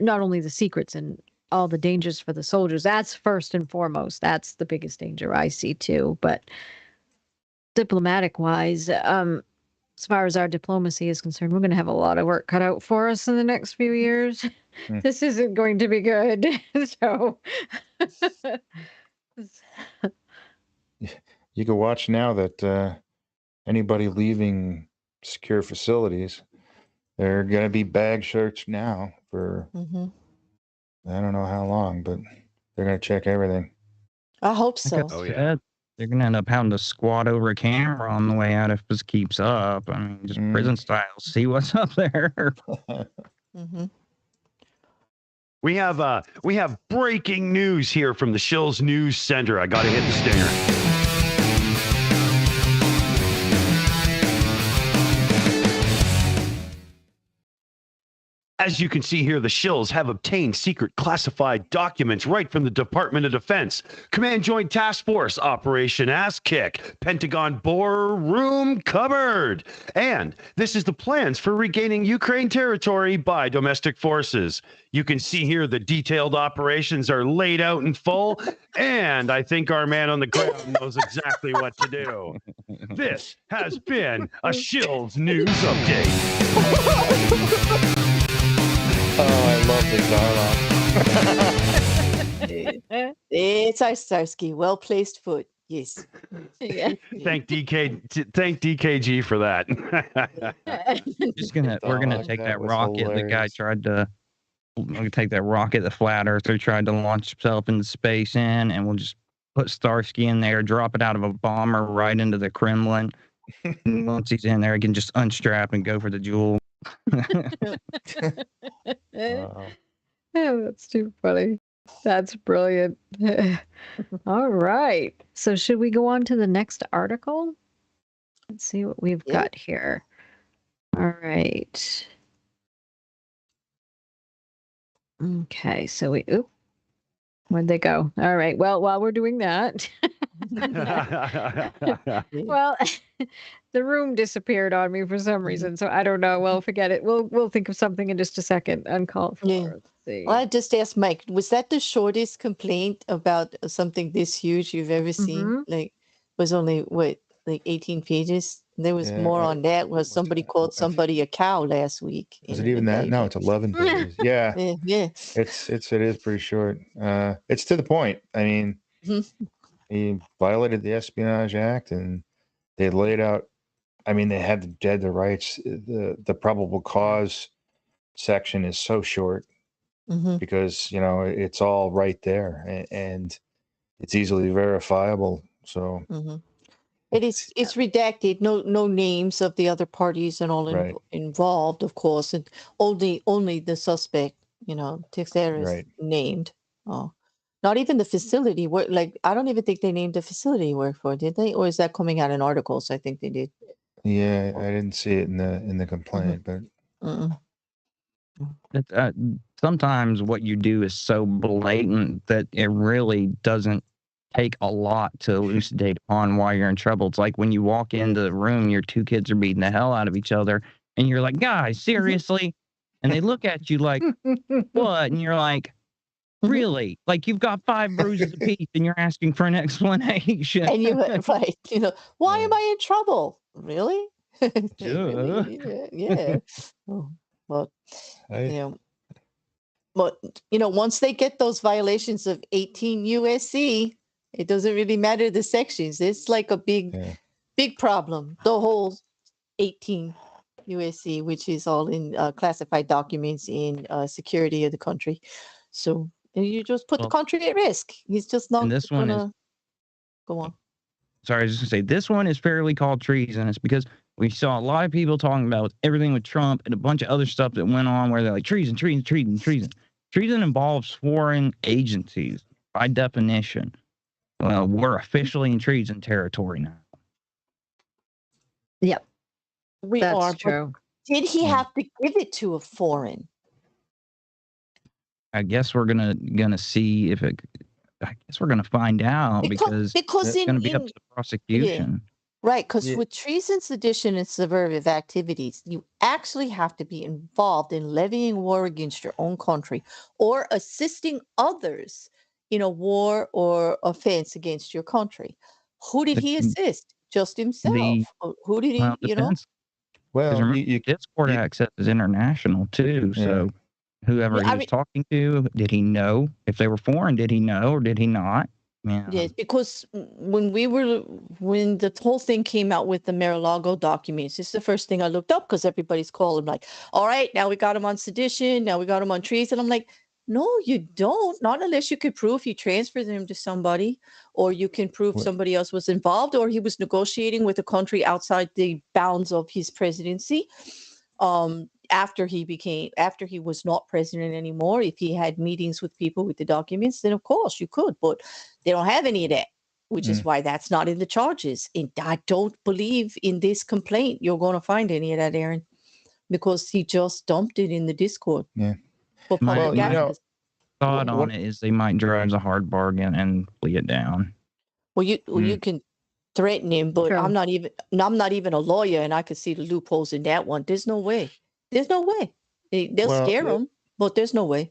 not only the secrets and all the dangers for the soldiers. That's first and foremost. That's the biggest danger I see too. But diplomatic wise, as far as our diplomacy is concerned, we're going to have a lot of work cut out for us in the next few years. This isn't going to be good. So you can watch now that anybody leaving secure facilities, they're going to be bag searched now for I don't know how long, but they're going to check everything. I hope so. Oh yeah. They're going to end up having to squat over a camera on the way out if this keeps up. I mean, just prison style. See what's up there. We have breaking news here from the Shills News Center. I got to hit the stinger. As you can see here, the Shills have obtained secret classified documents right from the Department of Defense. Command Joint Task Force, Operation Ass Kick, Pentagon Boar Room Cupboard. And this is the plans for regaining Ukraine territory by domestic forces. You can see here the detailed operations are laid out in full, and I think our man on the ground knows exactly what to do. This has been a Shills News Update. Oh, I love the dialogue. It's our Starsky, well-placed foot. Yes. Yeah. Thank DKG for that. We're gonna take that rocket. Hilarious. The guy tried to. We're gonna take that rocket, the flat earther tried to launch himself into space in, and we'll just put Starsky in there, drop it out of a bomber right into the Kremlin. And once he's in there, he can just unstrap and go for the jewel. Oh, that's too funny. That's brilliant. All right. So should we go on to the next article? Let's see what we've got here. All right. Okay. So where'd they go? All right. Well, while we're doing that, well, the room disappeared on me for some reason, so I don't know. Well, forget it. We'll think of something in just a second. Uncalled for. Yeah. Let's see. Well, I just asked Mike, was that the shortest complaint about something this huge you've ever seen? Like, was only what, like 18 pages? There was more on that where somebody called somebody a cow last week. Was it even that? No, it's 11 pages. Yeah. Yeah. It is pretty short. It's to the point. I mean, he violated the Espionage Act, and they laid out. I mean, they had the rights, the probable cause section is so short because, you know, it's all right there and it's easily verifiable. So it's redacted. No names of the other parties and all Right. involved, of course, and only the suspect. You know, Teixeira is Right. named. Oh, not even the facility. Where, like, I don't even think they named the facility he worked for, did they? Or is that coming out in articles? I think they did. Yeah, I didn't see it in the complaint, but Sometimes what you do is so blatant that it really doesn't take a lot to elucidate upon why you're in trouble. It's like when you walk into the room, your two kids are beating the hell out of each other, and you're like, guys, seriously? And they look at you like, what? And you're like, really? Like, you've got 5 bruises apiece and you're asking for an explanation. And you right, you know, why am I in trouble? Really? Really? Yeah. Oh, well, you know, but you know, once they get those violations of 18 USC, it doesn't really matter the sections. It's like a big problem. The whole 18 USC, which is all in classified documents in security of the country. So you just put the country at risk. He's just not gonna go on. Sorry, I was just gonna say this one is fairly called treasonous because we saw a lot of people talking about everything with Trump and a bunch of other stuff that went on where they're like treason. Treason involves foreign agencies by definition. Well, we're officially in treason territory now. Yep, That's true. Did he have to give it to a foreign? I guess we're gonna see if it. I guess we're gonna find out because it's going to be up to the prosecution. Right, because with treason, sedition, and subversive activities, you actually have to be involved in levying war against your own country or assisting others in a war or offense against your country. Who did he assist? Just himself. Who did he? You know. Well, Discord access is international too, so whoever he was talking to, did he know if they were foreign? Did he know or did he not? Yeah. Yes, because when the whole thing came out with the Mar-a-Lago documents, this is the first thing I looked up because everybody's calling like, all right, now we got him on sedition, now we got him on treason. I'm like, no, you don't. Not unless you could prove you transferred him to somebody, or you can prove somebody else was involved, or he was negotiating with a country outside the bounds of his presidency. After he was not president anymore, if he had meetings with people with the documents, then of course you could, but they don't have any of that, which is why that's not in the charges. And I don't believe in this complaint you're going to find any of that, Aaron, because he just dumped it in the Discord. Yeah. For public access. Thought on it is they might drive a hard bargain and plea it down. Well, you can threaten him, but I'm not even a lawyer, and I could see the loopholes in that one. There's no way. They'll scare him, but there's no way.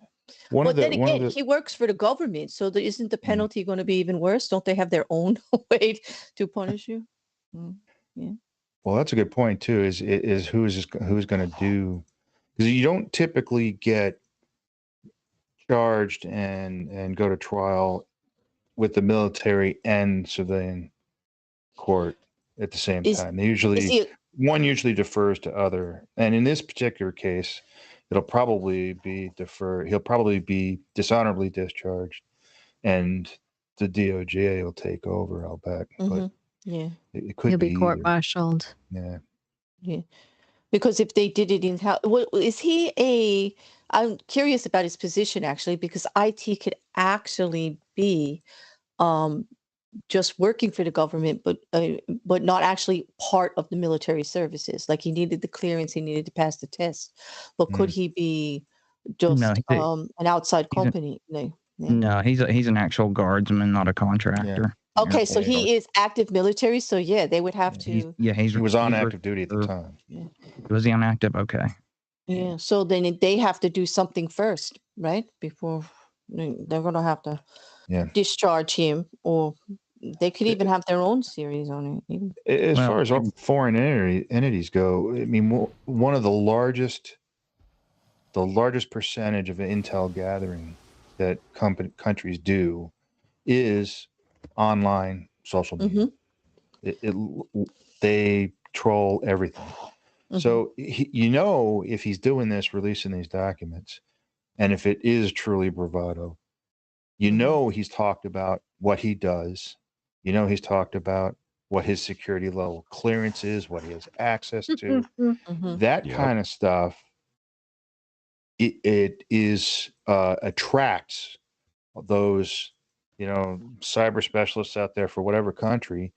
But then again, he works for the government, so isn't the penalty going to be even worse? Don't they have their own way to punish you? Yeah. Well, that's a good point too. Is who's going to do? Because you don't typically get charged and go to trial with the military and civilian court at the same time. They one usually defers to other, and in this particular case, it'll probably be deferred. He'll probably be dishonorably discharged, and the DOJ will take over. I'll bet. But it could He'll be court-martialed. Yeah, because if they did it in how, is he I'm curious about his position actually, because IT could actually be just working for the government, but not actually part of the military services. Like he needed the clearance, he needed to pass the test. But could he be just an outside company? No, he's an actual guardsman, not a contractor. Yeah. Okay, so he is active military. So yeah, they would have to. He was on active duty at the time. Yeah. Was he on active? Okay. Yeah. So then they have to do something first, right? Before they're going to have to discharge him, or they could even have their own series on it. As far as foreign entities go, I mean, one of the largest percentage of intel gathering that countries do is online social media. They troll everything. So if he's doing this, releasing these documents, and if it is truly bravado, he's talked about what he does. He's talked about what his security level clearance is, what he has access to, that kind of stuff. It attracts those, cyber specialists out there for whatever country.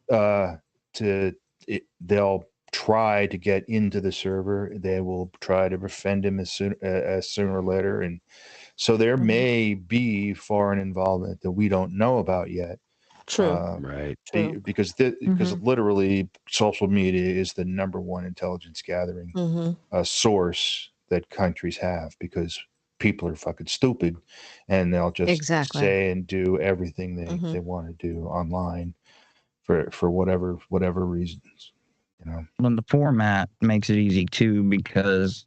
They'll try to get into the server. They will try to defend him as sooner or later, and so there may be foreign involvement that we don't know about yet. True. Right. Because literally social media is the number one intelligence gathering source that countries have, because people are fucking stupid and they'll just say and do everything they want to do online for whatever reasons. Well, the format makes it easy too, because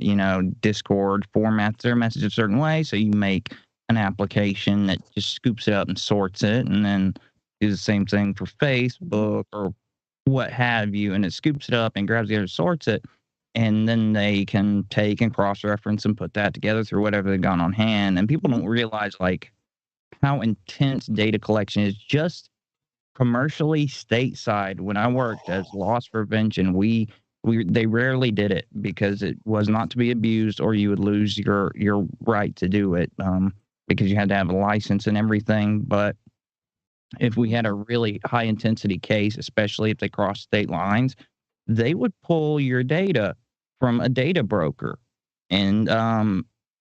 Discord formats their message a certain way, so you make an application that just scoops it up and sorts it, and then do the same thing for Facebook or what have you, and it scoops it up and grabs the other, sorts it, and then they can take and cross-reference and put that together through whatever they've got on hand. And people don't realize how intense data collection is just commercially stateside. When I worked as loss prevention, they rarely did it because it was not to be abused, or you would lose your right to do it, because you had to have a license and everything. But if we had a really high intensity case, especially if they crossed state lines, they would pull your data from a data broker, and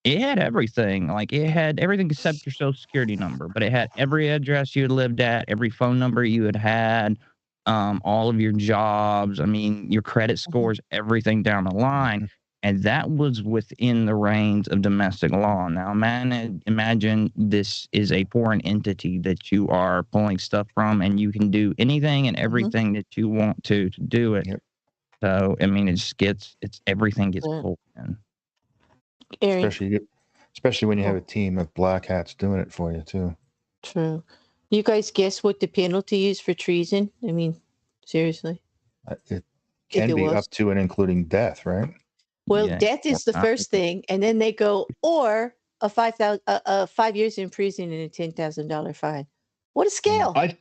it had everything. It had everything except your social security number, but it had every address you had lived at, every phone number you had, all of your jobs. I mean, your credit scores, everything down the line. And that was within the reins of domestic law. Now, imagine this is a foreign entity that you are pulling stuff from, and you can do anything and everything that you want to do it. So, I mean, everything gets pulled in. Especially when you have a team of black hats doing it for you too. True. You guys guess what the penalty is for treason? I mean, seriously. It can be up to and including death, right? Well, death is the first thing, and then they go, or a 5 years in prison and a $10,000 fine. What a scale! I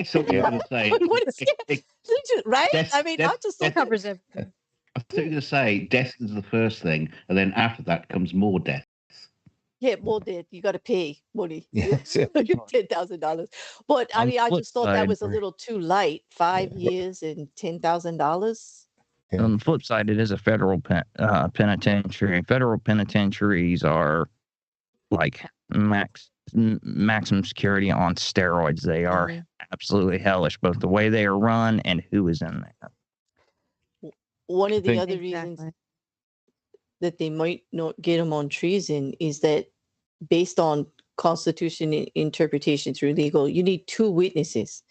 thought you were going to say what a scale, right? Death covers everything. I thought you were going to say death is the first thing, and then after that comes more deaths. Yeah, more death. You got to pay money. Yes. $10,000. But I mean, I just thought that was a little too light. 5 years and $10,000. Yeah. On the flip side, it is a federal penitentiary. Federal penitentiaries are like maximum security on steroids. They are absolutely hellish, both the way they are run and who is in there. One of the other reasons that they might not get them on treason is that, based on Constitution interpretation through legal, you need 2 witnesses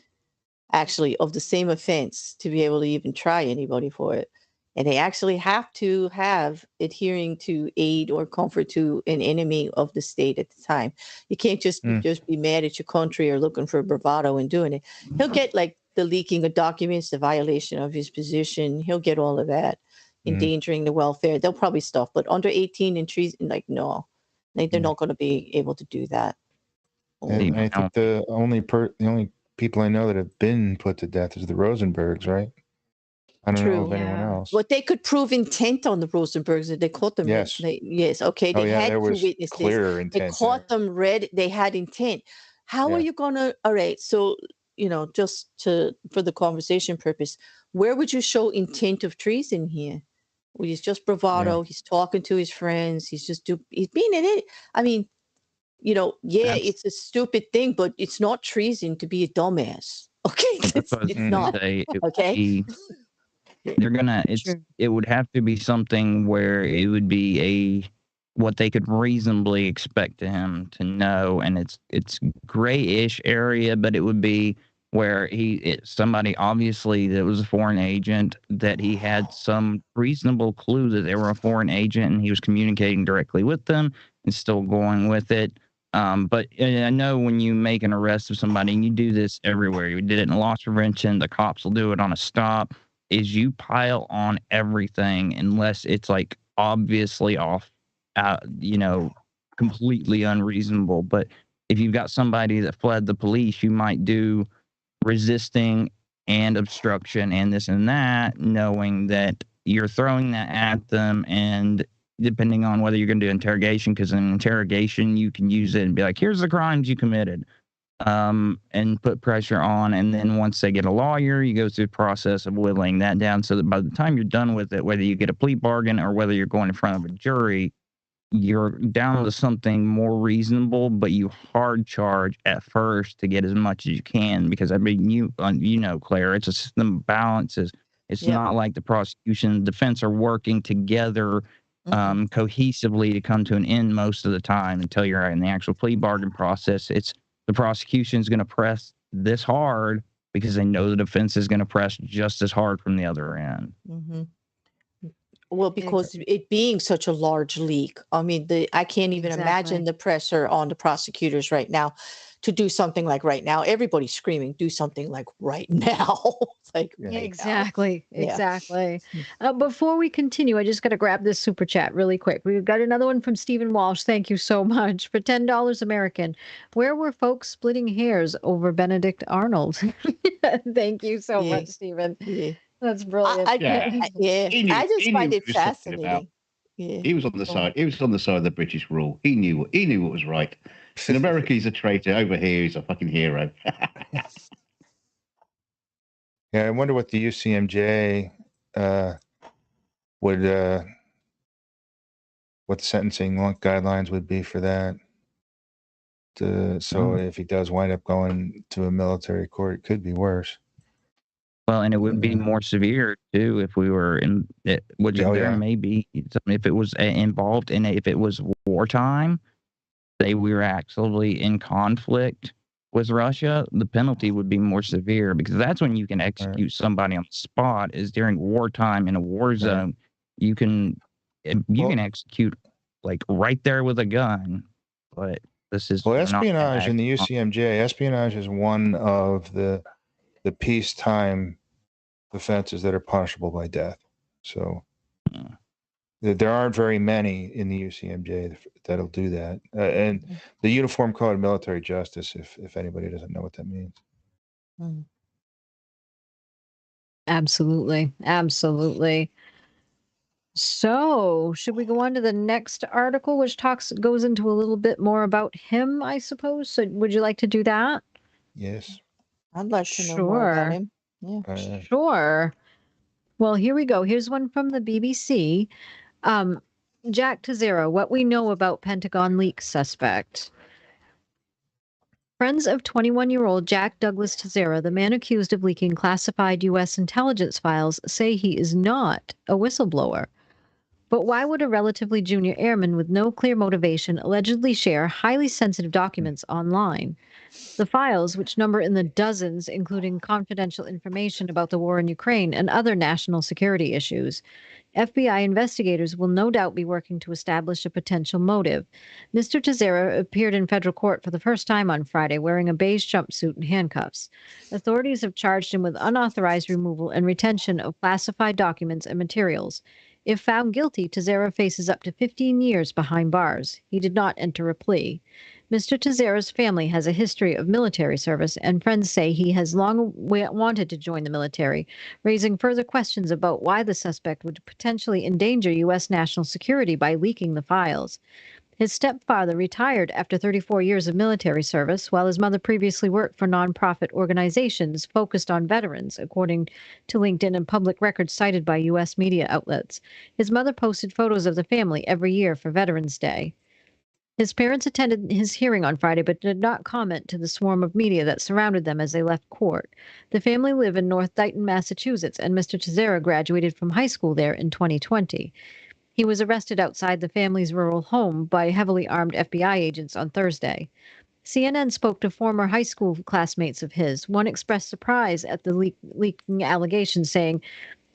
actually of the same offense to be able to even try anybody for it. And they actually have to have adhering to aid or comfort to an enemy of the state at the time. You can't just be mad at your country or looking for bravado and doing it. He'll get the leaking of documents, the violation of his position. He'll get all of that, endangering the welfare. They'll probably stuff, but under 18 and treason, no, they're not going to be able to do that. And I think the only people I know that have been put to death is the Rosenbergs, right? I don't know of anyone else. But they could prove intent on the Rosenbergs if they caught them. Yes. Yes. Okay. They had 2 witnesses. Clear intent. They caught them red. They had intent. How are you going to? All right. So, just for the conversation purpose, where would you show intent of treason here? Well, he's just bravado. He's talking to his friends. He's being an idiot. I mean, it's a stupid thing, but it's not treason to be a dumbass. Okay. It's not. Okay. It would have to be something where it would be what they could reasonably expect him to know, and it's grayish area, but it would be where somebody obviously that was a foreign agent, that he had some reasonable clue that they were a foreign agent, and he was communicating directly with them and still going with it. But I know when you make an arrest of somebody, and you do this everywhere. You did it in loss prevention. The cops will do it on a stop. is you pile on everything unless it's like obviously off, completely unreasonable. But if you've got somebody that fled the police, you might do resisting and obstruction and this and that, knowing that you're throwing that at them. And depending on whether you're going to do interrogation, because in interrogation, you can use it and be like, here's the crimes you committed, and put pressure on. And then once they get a lawyer, you go through the process of whittling that down so that by the time you're done with it, whether you get a plea bargain or whether you're going in front of a jury, you're down to something more reasonable, but you hard charge at first to get as much as you can. Because I mean, Claire, it's a system of balances. It's not like the prosecution and defense are working together cohesively to come to an end most of the time until you're in the actual plea bargain process. It's the prosecution's going to press this hard because they know the defense is going to press just as hard from the other end. Mm-hmm. Well, because it being such a large leak, I mean, I can't even imagine the pressure on the prosecutors right now to do something like right now. Everybody's screaming, do something like right now. Like right exactly. now. Exactly. Before we continue, I just got to grab this super chat really quick. We've got another one from Stephen Walsh. Thank you so much for $10 American. Where were folks splitting hairs over Benedict Arnold? Thank you so much, Stephen. Yeah. That's brilliant. I just find it fascinating. Yeah. He was on the side. He was on the side of the British rule. He knew what was right. In America, he's a traitor. Over here, he's a fucking hero. Yeah, I wonder what the UCMJ what the sentencing guidelines would be for that. So if he does wind up going to a military court, it could be worse. Well, and it would be more severe too if we were in it. Maybe if it was involved in if it was wartime, say we were actually in conflict with Russia, the penalty would be more severe because that's when you can execute somebody on the spot. Is during wartime in a war zone, you can execute like right there with a gun. But this is espionage in the UCMJ. Espionage is one of the peacetime offenses that are punishable by death. So there aren't very many in the UCMJ that'll do that. And the Uniform Code of Military Justice, if anybody doesn't know what that means. Absolutely. Absolutely. So, should we go on to the next article, which goes into a little bit more about him, I suppose? So, would you like to do that? Yes. I'd like to know more about him. Yeah. Sure. Well, here we go. Here's one from the BBC. Jack Teixeira, what we know about Pentagon leak suspect. Friends of 21-year-old Jack Douglas Teixeira, the man accused of leaking classified U.S. intelligence files, say he is not a whistleblower. But why would a relatively junior airman with no clear motivation allegedly share highly sensitive documents online? The files, which number in the dozens, including confidential information about the war in Ukraine and other national security issues. FBI investigators will no doubt be working to establish a potential motive. Mr. Teixeira appeared in federal court for the first time on Friday wearing a beige jumpsuit and handcuffs. Authorities have charged him with unauthorized removal and retention of classified documents and materials. If found guilty, Teixeira faces up to 15 years behind bars. He did not enter a plea. Mr. Teixeira's family has a history of military service, and friends say he has long wanted to join the military, raising further questions about why the suspect would potentially endanger U.S. national security by leaking the files. His stepfather retired after 34 years of military service, while his mother previously worked for nonprofit organizations focused on veterans, according to LinkedIn and public records cited by U.S. media outlets. His mother posted photos of the family every year for Veterans Day. His parents attended his hearing on Friday but did not comment to the swarm of media that surrounded them as they left court. The family live in North Dighton, Massachusetts, and Mr. Teixeira graduated from high school there in 2020. He was arrested outside the family's rural home by heavily armed FBI agents on Thursday. CNN spoke to former high school classmates of his. One expressed surprise at the leaking allegations, saying,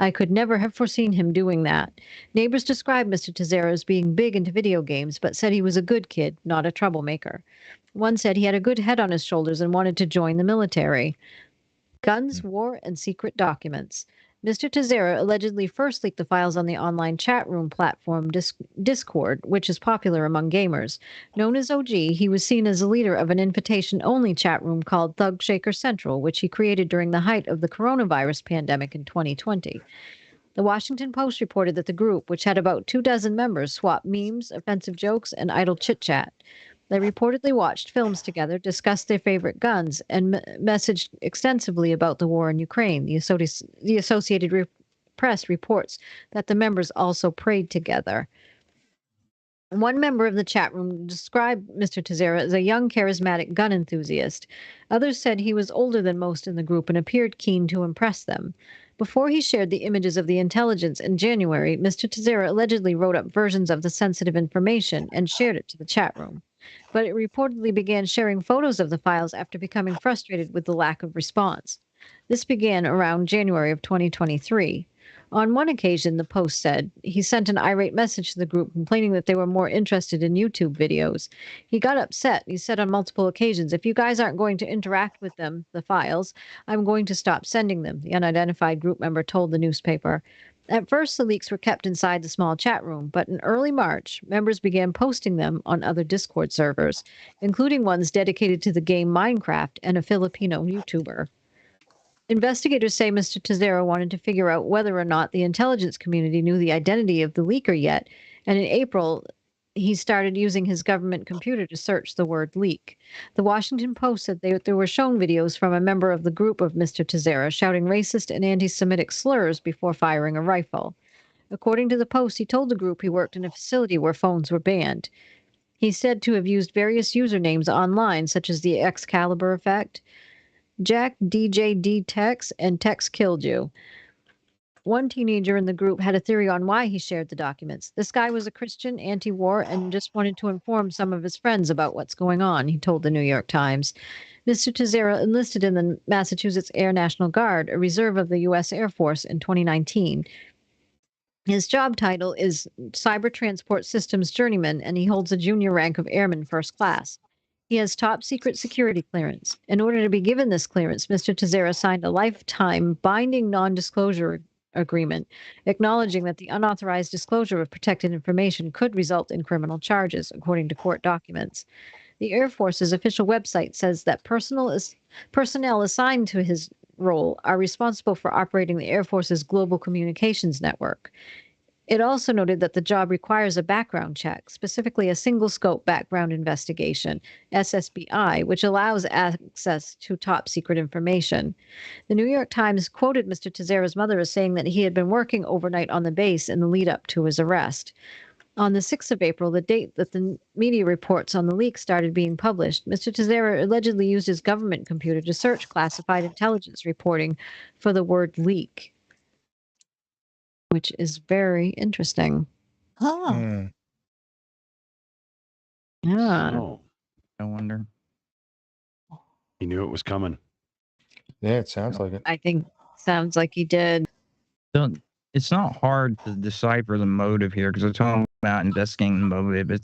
"I could never have foreseen him doing that." Neighbors described Mr. Teixeira as being big into video games, but said he was a good kid, not a troublemaker. One said he had a good head on his shoulders and wanted to join the military. Guns, war, and secret documents. Mr. Teixeira allegedly first leaked the files on the online chat room platform Discord, which is popular among gamers. Known as OG, he was seen as a leader of an invitation-only chat room called Thug Shaker Central, which he created during the height of the coronavirus pandemic in 2020. The Washington Post reported that the group, which had about 24 members, swapped memes, offensive jokes, and idle chit-chat. They reportedly watched films together, discussed their favorite guns, and messaged extensively about the war in Ukraine. The Associated Press reports that the members also prayed together. One member of the chat room described Mr. Teixeira as a young, charismatic gun enthusiast. Others said he was older than most in the group and appeared keen to impress them. Before he shared the images of the intelligence in January, Mr. Teixeira allegedly wrote up versions of the sensitive information and shared it to the chat room. But it reportedly began sharing photos of the files after becoming frustrated with the lack of response. This began around January of 2023. On one occasion, the Post said, he sent an irate message to the group complaining that they were more interested in YouTube videos. He got upset. He said on multiple occasions, if you guys aren't going to interact with them, the files, I'm going to stop sending them, the unidentified group member told the newspaper. At first, the leaks were kept inside the small chat room, but in early March, members began posting them on other Discord servers, including ones dedicated to the game Minecraft and a Filipino YouTuber. Investigators say Mr. Teixeira wanted to figure out whether or not the intelligence community knew the identity of the leaker yet, and in April, he started using his government computer to search the word leak. The Washington Post said they were shown videos from a member of the group of Mr. Teixeira shouting racist and anti-Semitic slurs before firing a rifle. According to the Post, he told the group he worked in a facility where phones were banned. He's said to have used various usernames online, such as the Excalibur Effect, Jack DJD Tex, and Tex Killed You. One teenager in the group had a theory on why he shared the documents. This guy was a Christian, anti-war, and just wanted to inform some of his friends about what's going on, he told the New York Times. Mr. Teixeira enlisted in the Massachusetts Air National Guard, a reserve of the U.S. Air Force, in 2019. His job title is Cyber Transport Systems Journeyman, and he holds a junior rank of Airman First Class. He has top secret security clearance. In order to be given this clearance, Mr. Teixeira signed a lifetime binding non-disclosure agreement, acknowledging that the unauthorized disclosure of protected information could result in criminal charges, according to court documents. The Air Force's official website says that personnel assigned to his role are responsible for operating the Air Force's global communications network. It also noted that the job requires a background check, specifically a single-scope background investigation, SSBI, which allows access to top-secret information. The New York Times quoted Mr. Teixeira's mother as saying that he had been working overnight on the base in the lead-up to his arrest. On the 6th of April, the date that the media reports on the leak started being published, Mr. Teixeira allegedly used his government computer to search classified intelligence reporting for the word leak, which is very interesting. Huh. Yeah. Oh, I wonder. he knew it was coming. Yeah, it sounds like it. I think sounds like he did. So it's not hard to decipher the motive here because we're talking about investigating the motive.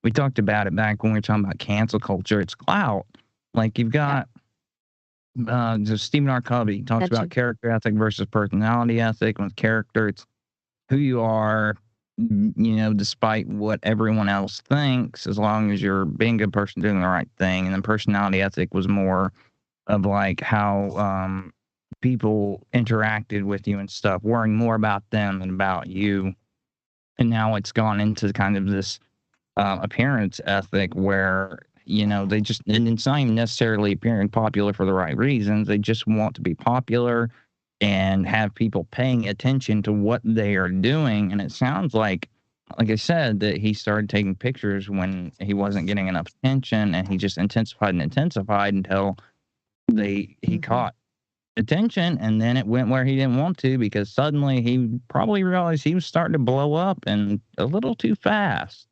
We talked about it back when we were talking about cancel culture. It's clout. Like you've got just Stephen R. Covey talks about character ethic versus personality ethic. With character, it's who you are, despite what everyone else thinks, as long as you're being a good person doing the right thing. And then personality ethic was more of like how people interacted with you and stuff, worrying more about them than about you. And now it's gone into kind of this appearance ethic where, they just, and it's not even necessarily appearing popular for the right reasons. They just want to be popular and have people paying attention to what they are doing. And it sounds like I said, that he started taking pictures when he wasn't getting enough attention, and he just intensified until he caught attention, and then it went where he didn't want to, because suddenly he probably realized he was starting to blow up and a little too fast.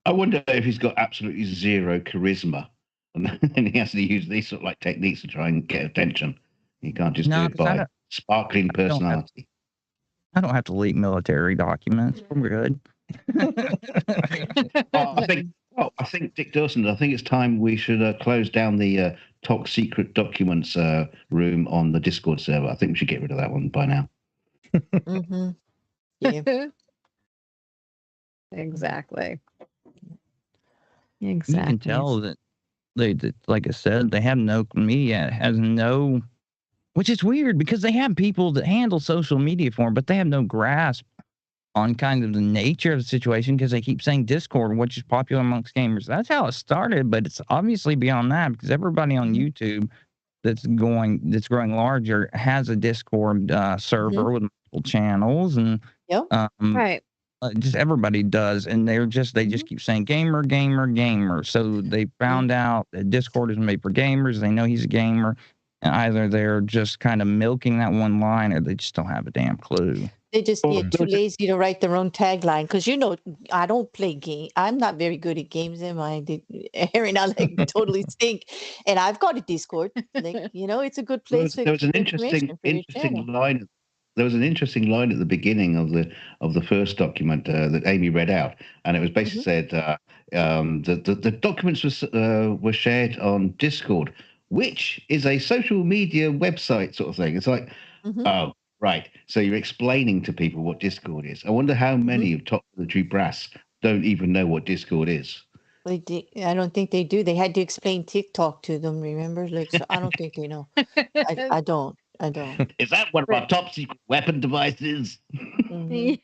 I wonder if he's got absolutely zero charisma, and he has to use these sort of like techniques to try and get attention. He can't just do it by sparkling personality. I don't have to leak military documents. We're good. I think Oh, I think Dick Dawson. I think it's time we should close down the top secret documents room on the Discord server. I think we should get rid of that one by now. Mm-hmm. Yeah. Exactly. You can Exactly. tell that that, like I said, they have no media has no, which is weird because they have people that handle social media for them, but they have no grasp on kind of the nature of the situation because they keep saying Discord, which is popular amongst gamers. That's how it started, but it's obviously beyond that because everybody on YouTube that's growing larger has a Discord server with multiple channels, and Yep. Right. just everybody does, and they just keep saying gamer, gamer, gamer. So they found out that Discord is made for gamers. They know he's a gamer, and either they're just kind of milking that one line, or they just don't have a damn clue. They just get too lazy to write their own tagline because I don't play game. I'm not very good at games, am I? Aaron, I like totally stink, and I've got a Discord. Like it's a good place There was an interesting line. There was an interesting line at the beginning of the first document that Aimee read out, and it was basically said the documents were shared on Discord, which is a social media website sort of thing. It's like, oh, right. So you're explaining to people what Discord is. I wonder how many of top military brass don't even know what Discord is. I don't think they do. They had to explain TikTok to them. Remember, so I don't think they know. I don't. Is that one of our top secret weapon devices? Yeah,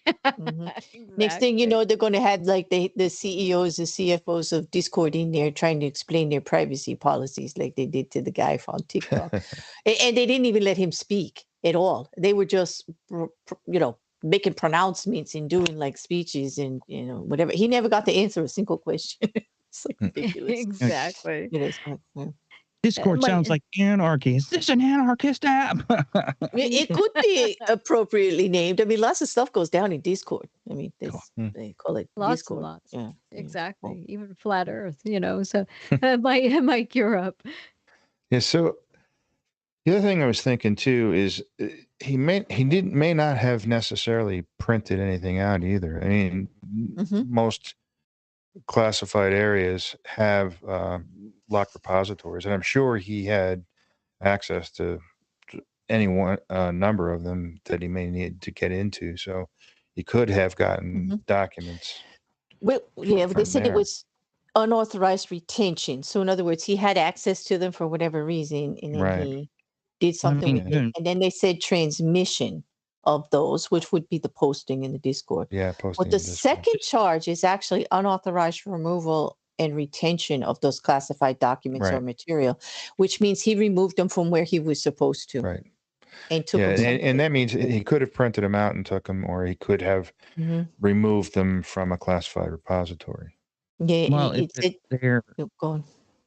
Next thing you know, they're going to have like the CEOs, the CFOs of Discord in there trying to explain their privacy policies, like they did to the guy from TikTok, and they didn't even let him speak at all. They were just, making pronouncements and doing like speeches and whatever. He never got to answer a single question. It's like ridiculous. Exactly. It is. Discord sounds like anarchy. Is this an anarchist app? It could be appropriately named. I mean, lots of stuff goes down in Discord. I mean, they call it lots Discord. And lots. Yeah, exactly. Well, even flat Earth. So, Mike, you're up. Yeah. So the other thing I was thinking too is he may not have necessarily printed anything out either. I mean, most classified areas have locked repositories, and I'm sure he had access to any one number of them that he may need to get into. So he could have gotten documents. Well, yeah, but they said it was unauthorized retention. So in other words, he had access to them for whatever reason, and then he did something with it. And then they said transmission of those, which would be the posting in the Discord. Yeah, posting. But the second charge is actually unauthorized removal and retention of those classified documents or material, which means he removed them from where he was supposed to. Right. And took them. And that means he could have printed them out and took them, or he could have removed them from a classified repository. Yeah. Well, go on.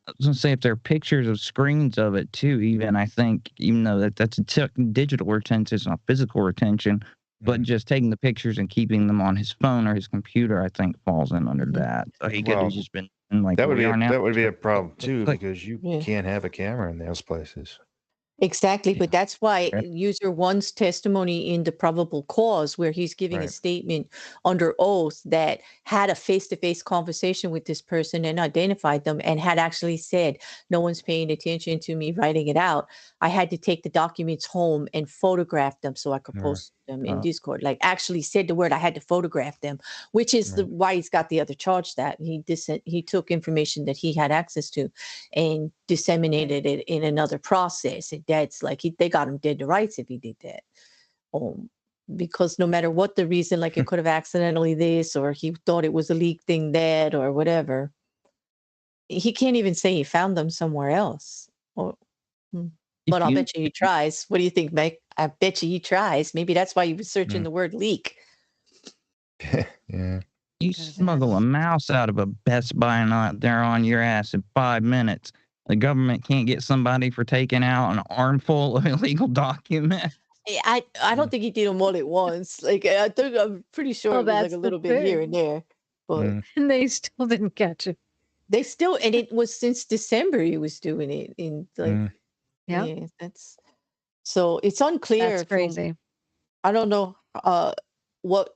I was gonna say if there are pictures of screens of it too, even I think even though that's a digital retention, it's not physical retention, but just taking the pictures and keeping them on his phone or his computer, I think falls in under that. So he could have just been like that would be a problem too, because you can't have a camera in those places. Exactly, but that's why user one's testimony in the probable cause, where he's giving a statement under oath that had a face-to-face conversation with this person and identified them and had actually said, no one's paying attention to me writing it out. I had to take the documents home and photograph them so I could post them in Discord. Like actually said the word, I had to photograph them, which is why he's got the other charge that he took information that he had access to and disseminated it in another process. And that's like they got him dead to rights if he did that. Because no matter what the reason, like it could have accidentally this, or he thought it was a leak thing that, or whatever. He can't even say he found them somewhere else. But I'll bet you he tries. What do you think, Mike? I bet you he tries. Maybe that's why he was searching the word leak. Yeah. You smuggle a mouse out of a Best Buy and out there on your ass in 5 minutes. The government can't get somebody for taking out an armful of illegal documents. I don't think he did them all at once. Like I'm pretty sure it was like a little bit here and there. But and they still didn't catch it. They still, and it was since December he was doing it. In like, yeah, that's so it's unclear. That's crazy. I don't know what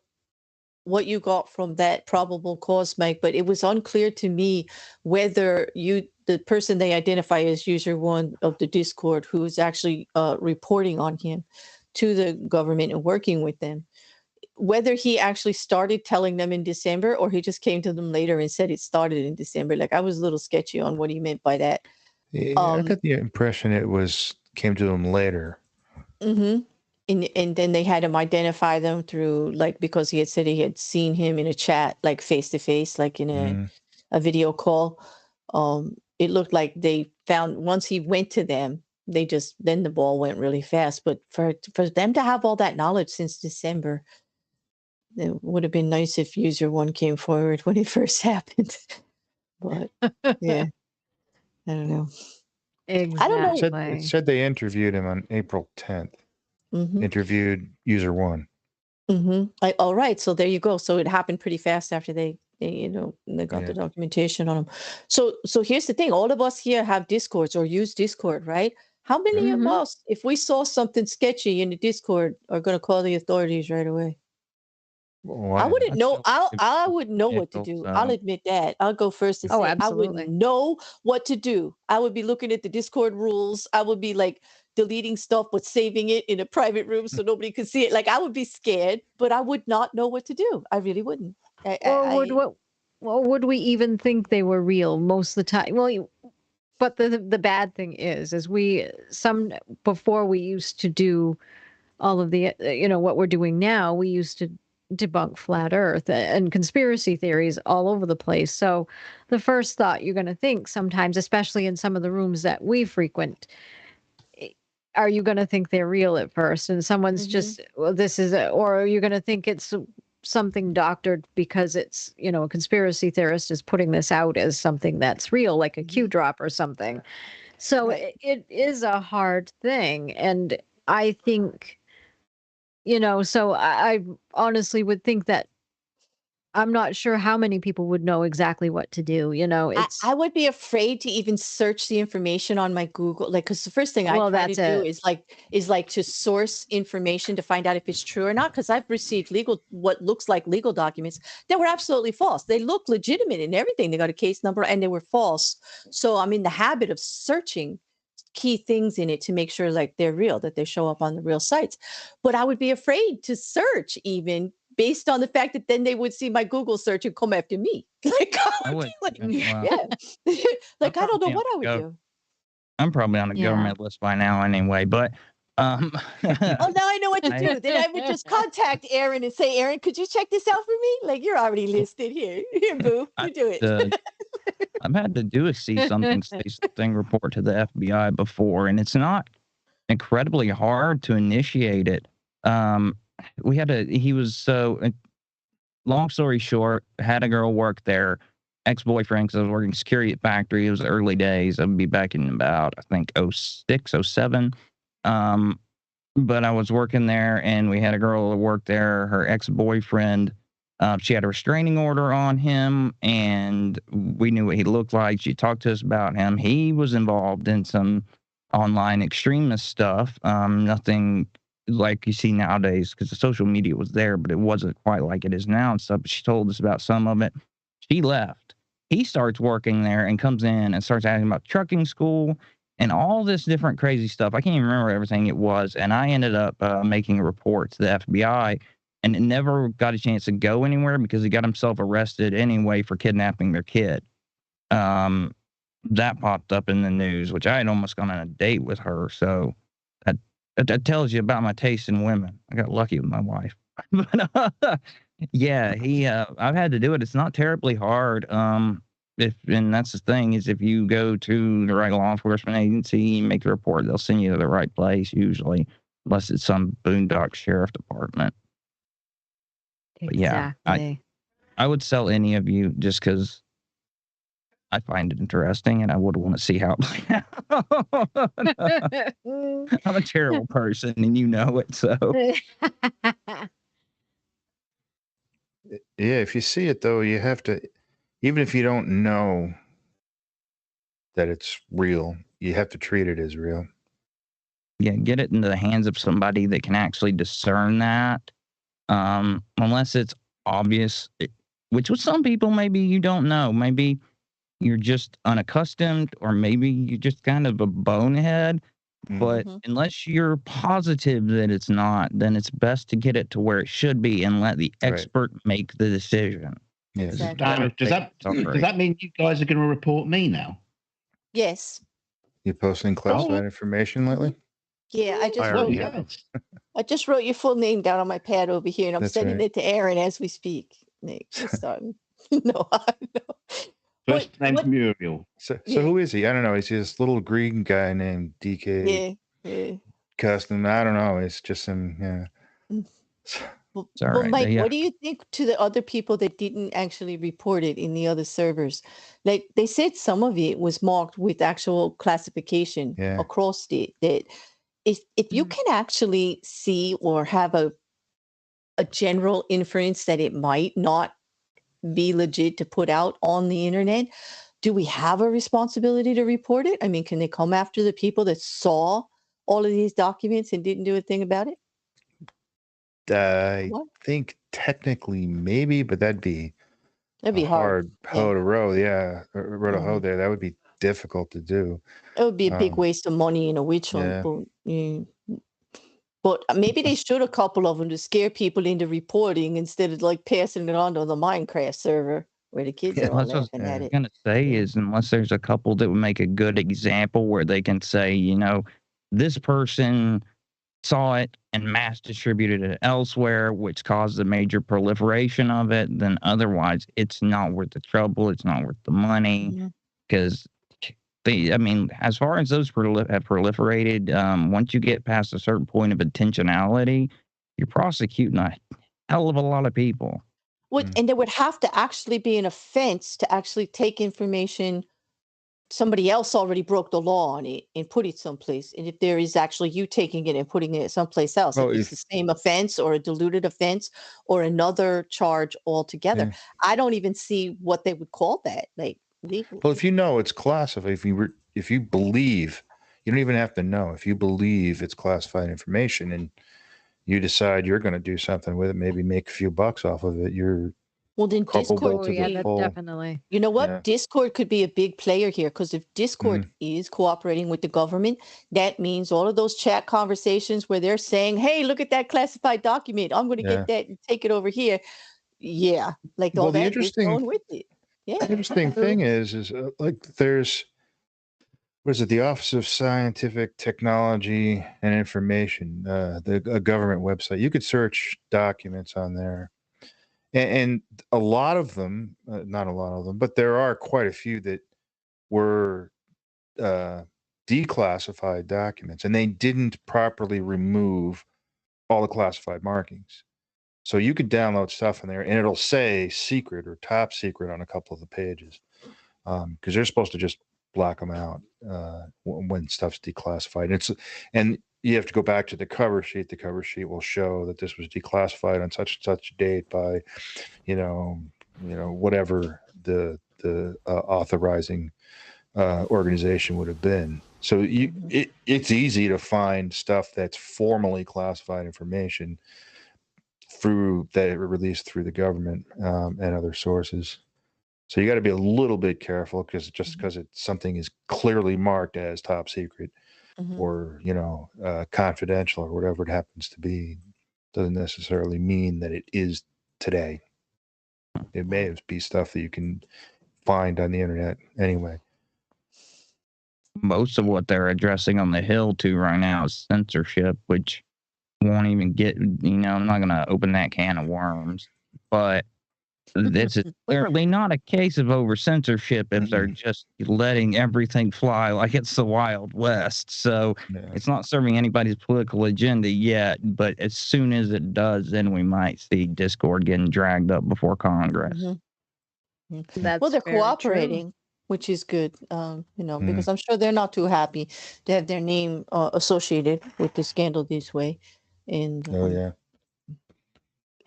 what you got from that probable cause, Mike, but it was unclear to me whether the person they identify as user one of the Discord, who's actually reporting on him to the government and working with them, whether he actually started telling them in December or he just came to them later and said it started in December. Like, I was a little sketchy on what he meant by that. Yeah, I got the impression it came to them later. Mm-hmm. And then they had him identify them through, like, because he had said he had seen him in a chat, like face to face, like in a video call. It looked like they found, once he went to them, then the ball went really fast. But for them to have all that knowledge since December, it would have been nice if user one came forward when it first happened. But yeah, I don't know. Exactly. I don't know. It said they interviewed him on April 10th. Interviewed user one. All right, so there you go. So it happened pretty fast after they got the documentation on him. So here's the thing: all of us here have Discords or use Discord, right? How many of us, if we saw something sketchy in the Discord, are going to call the authorities right away? Well, I wouldn't know. I wouldn't know what to do. I'll admit that. I'll go first and say absolutely. I wouldn't know what to do. I would be looking at the Discord rules. I would be like deleting stuff but saving it in a private room so nobody could see it. Like, I would be scared, but I would not know what to do. I really wouldn't. Would we even think they were real most of the time? Well, but the bad thing is before we used to do all of the what we're doing now, we used to debunk flat earth and conspiracy theories all over the place. So the first thought you're going to think sometimes, especially in some of the rooms that we frequent, are you going to think they're real at first? And someone's just, well, or are you going to think it's something doctored because it's, a conspiracy theorist is putting this out as something that's real, like a Q drop or something. So it is a hard thing. And I think, so I honestly would think that I'm not sure how many people would know exactly what to do. I would be afraid to even search the information on my Google, like, because the first thing I try to do is like to source information to find out if it's true or not. Because I've received what looks like legal documents that were absolutely false. They look legitimate and everything. They got a case number and they were false. So I'm in the habit of searching key things in it to make sure like they're real, that they show up on the real sites. But I would be afraid to search even based on the fact that then they would see my Google search and come after me. Like, I don't know what I would do. I'm probably on a government list by now anyway, but now I know what to do. Then I would just contact Aaron and say, Aaron, could you check this out for me? Like, you're already listed here. Here, boo. You do it. I've had to do a see something report to the FBI before, and it's not incredibly hard to initiate it. Long story short, had a girl work there, ex-boyfriend, because I was working security at factory. It was the early days. I'd be back in about, I think, 06, 07. But I was working there, and we had a girl that worked there. Her ex-boyfriend, she had a restraining order on him, and we knew what he looked like. She talked to us about him. He was involved in some online extremist stuff. Nothing like you see nowadays, because the social media was there, but it wasn't quite like it is now and stuff. But she told us about some of it. She left. He starts working there and comes in and starts asking about trucking school and all this different crazy stuff. I can't even remember everything it was. And I ended up making a report to the FBI, and it never got a chance to go anywhere because he got himself arrested anyway for kidnapping their kid. That popped up in the news, which I had almost gone on a date with her. So that tells you about my taste in women. I got lucky with my wife. But I've had to do it. It's not terribly hard. And that's the thing, is if you go to the right law enforcement agency, make the report, they'll send you to the right place usually, unless it's some boondock sheriff department. Exactly. But I would sell any of you just because I find it interesting and I would want to see how it plays out. I'm a terrible person and you know it, so. Yeah, if you see it though, you have to, even if you don't know that it's real, you have to treat it as real. Yeah, get it into the hands of somebody that can actually discern that. Unless it's obvious, which with some people, maybe you don't know. Maybe you're just unaccustomed, or maybe you're just kind of a bonehead. But unless you're positive that it's not, then it's best to get it to where it should be and let the expert make the decision. Yeah. Exactly. Does that mean you guys are going to report me now? Yes. You posting classified information lately? Yeah, I just wrote your full name down on my pad over here, and I'm sending it to Aaron as we speak. Nick, just starting. No. First name's Muriel. So who is he? I don't know. He's this little green guy named DKG Custom. I don't know. It's just some, Well, Mike, what do you think to the other people that didn't actually report it in the other servers? Like they said, some of it was marked with actual classification across it. That if you can actually see or have a general inference that it might not be legit to put out on the internet, do we have a responsibility to report it? I mean, can they come after the people that saw all of these documents and didn't do a thing about it? I think technically maybe, but that'd be hard hoe to row. Yeah, row to hoe there. That would be difficult to do. It would be a big waste of money in a witch hunt. But maybe they should a couple of them to scare people into reporting instead of like passing it on to the Minecraft server where the kids are all laughing at it. What I'm going to say is, unless there's a couple that would make a good example where they can say, this person saw it and mass distributed it elsewhere, which caused a major proliferation of it, then otherwise it's not worth the trouble. It's not worth the money because as far as those have proliferated, once you get past a certain point of intentionality, you're prosecuting a hell of a lot of people. And there would have to actually be an offense to actually take information somebody else already broke the law on it and put it someplace. And if there is actually you taking it and putting it someplace else, if it's the same offense or a diluted offense or another charge altogether, I don't even see what they would call that. Like legally. Well, if you know it's classified, if you believe, you don't even have to know. If you believe it's classified information and you decide you're going to do something with it, maybe make a few bucks off of it, you're then Discord, definitely. You know what? Discord could be a big player here because if Discord is cooperating with the government, that means all of those chat conversations where they're saying, "Hey, look at that classified document. I'm going to get that and take it over here." Yeah, like all that is going with it. Yeah. The interesting thing is like there's the Office of Scientific Technology and Information, a government website. You could search documents on there. And a lot of them, not a lot of them, but there are quite a few that were declassified documents, and they didn't properly remove all the classified markings. So you could download stuff in there, and it'll say secret or top secret on a couple of the pages, because they're supposed to just block them out when stuff's declassified. And you have to go back to the cover sheet. The cover sheet will show that this was declassified on such and such date by, whatever the authorizing organization would have been. So it's easy to find stuff that's formally classified information that were released through the government and other sources. So you got to be a little bit careful because something is clearly marked as top secret or confidential or whatever it happens to be, doesn't necessarily mean that it is today. It may be stuff that you can find on the internet anyway. Most of what they're addressing on the Hill too right now is censorship, which won't even get. I'm not going to open that can of worms, but this is clearly not a case of over censorship if they're just letting everything fly like it's the Wild West. So it's not serving anybody's political agenda yet, but as soon as it does, then we might see Discord getting dragged up before Congress. Well, they're cooperating, which is good, because I'm sure they're not too happy to have their name associated with the scandal this way. And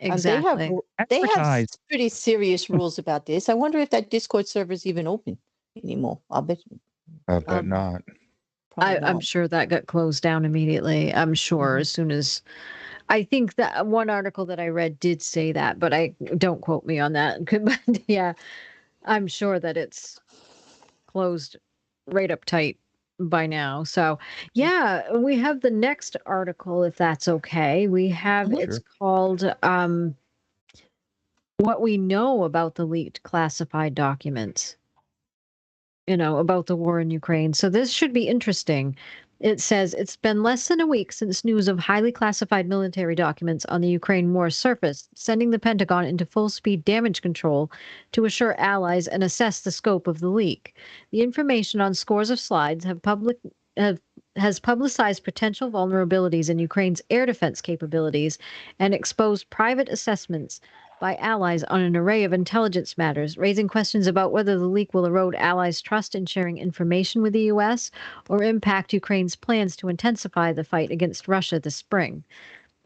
exactly. They have pretty serious rules about this. I wonder if that Discord server is even open anymore. I'll bet not. I'm sure that got closed down immediately. I'm sure as soon as I think that one article that I read did say that, but I don't quote me on that. But yeah, I'm sure that it's closed right up tight by now. So, yeah, we have the next article, if that's okay. We have, it's called What We Know About the Leaked Classified Documents, about the war in Ukraine. So this should be interesting. It says it's been less than a week since news of highly classified military documents on the Ukraine war surfaced, sending the Pentagon into full speed damage control to assure allies and assess the scope of the leak. The information on scores of slides has publicized potential vulnerabilities in Ukraine's air defense capabilities and exposed private assessments by allies on an array of intelligence matters, raising questions about whether the leak will erode allies' trust in sharing information with the U.S. or impact Ukraine's plans to intensify the fight against Russia this spring.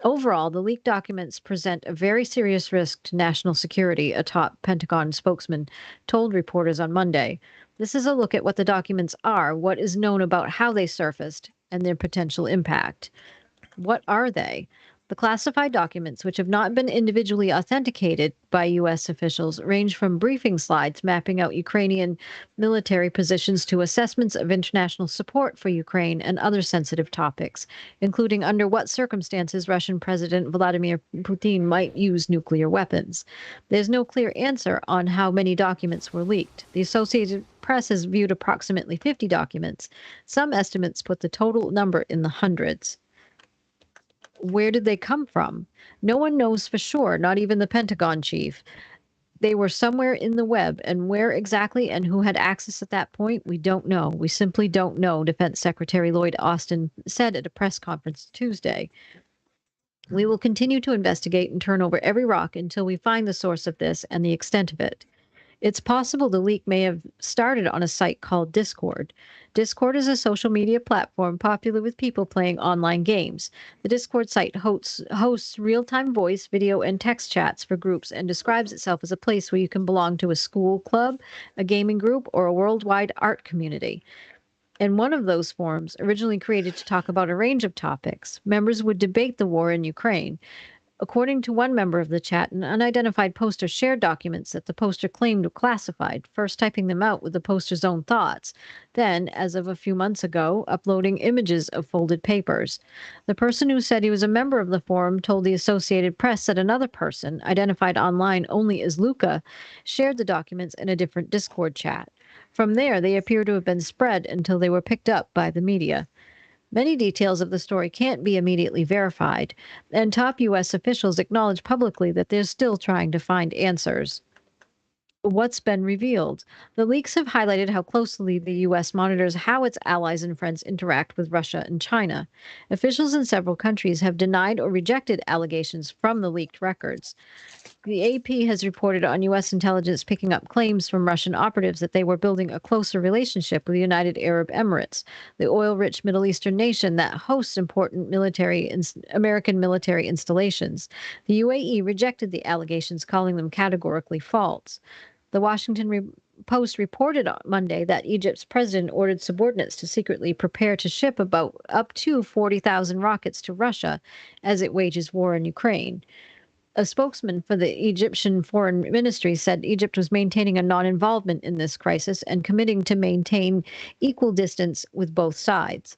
Overall, the leaked documents present a very serious risk to national security, a top Pentagon spokesman told reporters on Monday. This is a look at what the documents are, what is known about how they surfaced, and their potential impact. What are they? The classified documents, which have not been individually authenticated by U.S. officials, range from briefing slides mapping out Ukrainian military positions to assessments of international support for Ukraine and other sensitive topics, including under what circumstances Russian President Vladimir Putin might use nuclear weapons. There's no clear answer on how many documents were leaked. The Associated Press has viewed approximately 50 documents. Some estimates put the total number in the hundreds. Where did they come from? No one knows for sure, not even the Pentagon chief. They were somewhere in the web, and where exactly and who had access at that point, we don't know. We simply don't know, Defense Secretary Lloyd Austin said at a press conference Tuesday. We will continue to investigate and turn over every rock until we find the source of this and the extent of it. It's possible the leak may have started on a site called Discord. Discord is a social media platform popular with people playing online games. The Discord site hosts real-time voice, video, and text chats for groups and describes itself as a place where you can belong to a school club, a gaming group, or a worldwide art community. In one of those forums, originally created to talk about a range of topics, members would debate the war in Ukraine. According to one member of the chat, an unidentified poster shared documents that the poster claimed were classified, first typing them out with the poster's own thoughts, then, as of a few months ago, uploading images of folded papers. The person who said he was a member of the forum told the Associated Press that another person, identified online only as Luca, shared the documents in a different Discord chat. From there, they appear to have been spread until they were picked up by the media. Many details of the story can't be immediately verified, and top U.S. officials acknowledge publicly that they're still trying to find answers. What's been revealed? The leaks have highlighted how closely the U.S. monitors how its allies and friends interact with Russia and China. Officials in several countries have denied or rejected allegations from the leaked records. The AP has reported on U.S. intelligence picking up claims from Russian operatives that they were building a closer relationship with the United Arab Emirates, the oil-rich Middle Eastern nation that hosts important American military installations. The UAE rejected the allegations, calling them categorically false. The Washington Post reported on Monday that Egypt's president ordered subordinates to secretly prepare to ship up to 40,000 rockets to Russia as it wages war in Ukraine. A spokesman for the Egyptian Foreign Ministry said Egypt was maintaining a non-involvement in this crisis and committing to maintain equal distance with both sides.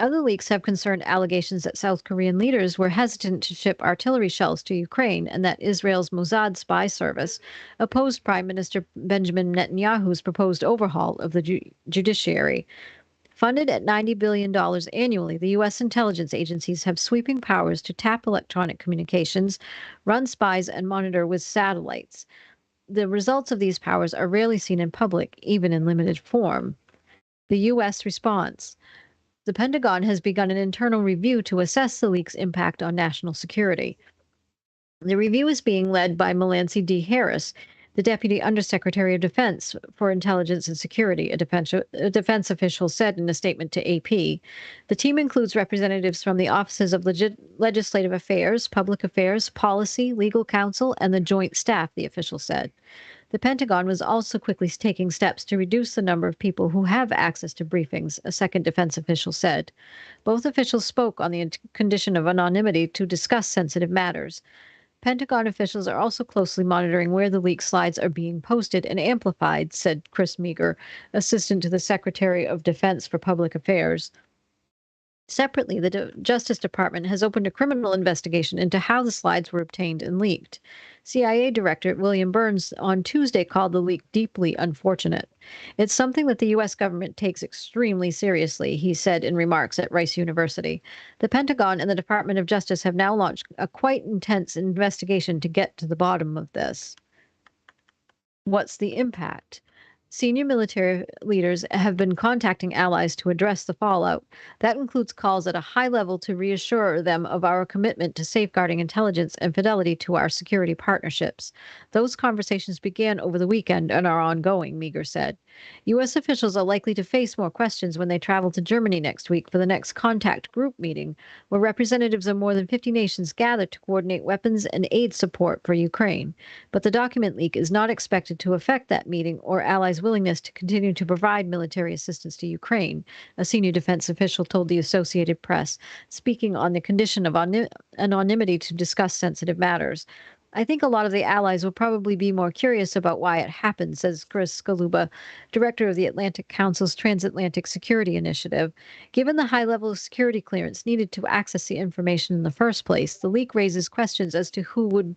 Other leaks have concerned allegations that South Korean leaders were hesitant to ship artillery shells to Ukraine and that Israel's Mossad spy service opposed Prime Minister Benjamin Netanyahu's proposed overhaul of the judiciary. Funded at $90 billion annually, the U.S. intelligence agencies have sweeping powers to tap electronic communications, run spies, and monitor with satellites. The results of these powers are rarely seen in public, even in limited form. The U.S. response. The Pentagon has begun an internal review to assess the leak's impact on national security. The review is being led by Melancy D. Harris, the Deputy Undersecretary of Defense for Intelligence and Security, a defense official said in a statement to AP. The team includes representatives from the offices of Legislative Affairs, Public Affairs, Policy, Legal Counsel, and the Joint Staff, the official said. The Pentagon was also quickly taking steps to reduce the number of people who have access to briefings, a second defense official said. Both officials spoke on the condition of anonymity to discuss sensitive matters. Pentagon officials are also closely monitoring where the leaked slides are being posted and amplified, said Chris Meagher, assistant to the Secretary of Defense for Public Affairs. Separately, the Justice Department has opened a criminal investigation into how the slides were obtained and leaked. CIA Director William Burns on Tuesday called the leak deeply unfortunate. It's something that the U.S. government takes extremely seriously, he said in remarks at Rice University. The Pentagon and the Department of Justice have now launched a quite intense investigation to get to the bottom of this. What's the impact? Senior military leaders have been contacting allies to address the fallout. That includes calls at a high level to reassure them of our commitment to safeguarding intelligence and fidelity to our security partnerships. Those conversations began over the weekend and are ongoing, Meagher said. U.S. officials are likely to face more questions when they travel to Germany next week for the next contact group meeting, where representatives of more than 50 nations gather to coordinate weapons and aid support for Ukraine. But the document leak is not expected to affect that meeting or allies' willingness to continue to provide military assistance to Ukraine, a senior defense official told the Associated Press, speaking on the condition of anonymity to discuss sensitive matters. I think a lot of the allies will probably be more curious about why it happened, says Chris Skaluba, director of the Atlantic Council's Transatlantic Security Initiative. Given the high level of security clearance needed to access the information in the first place, the leak raises questions as to who would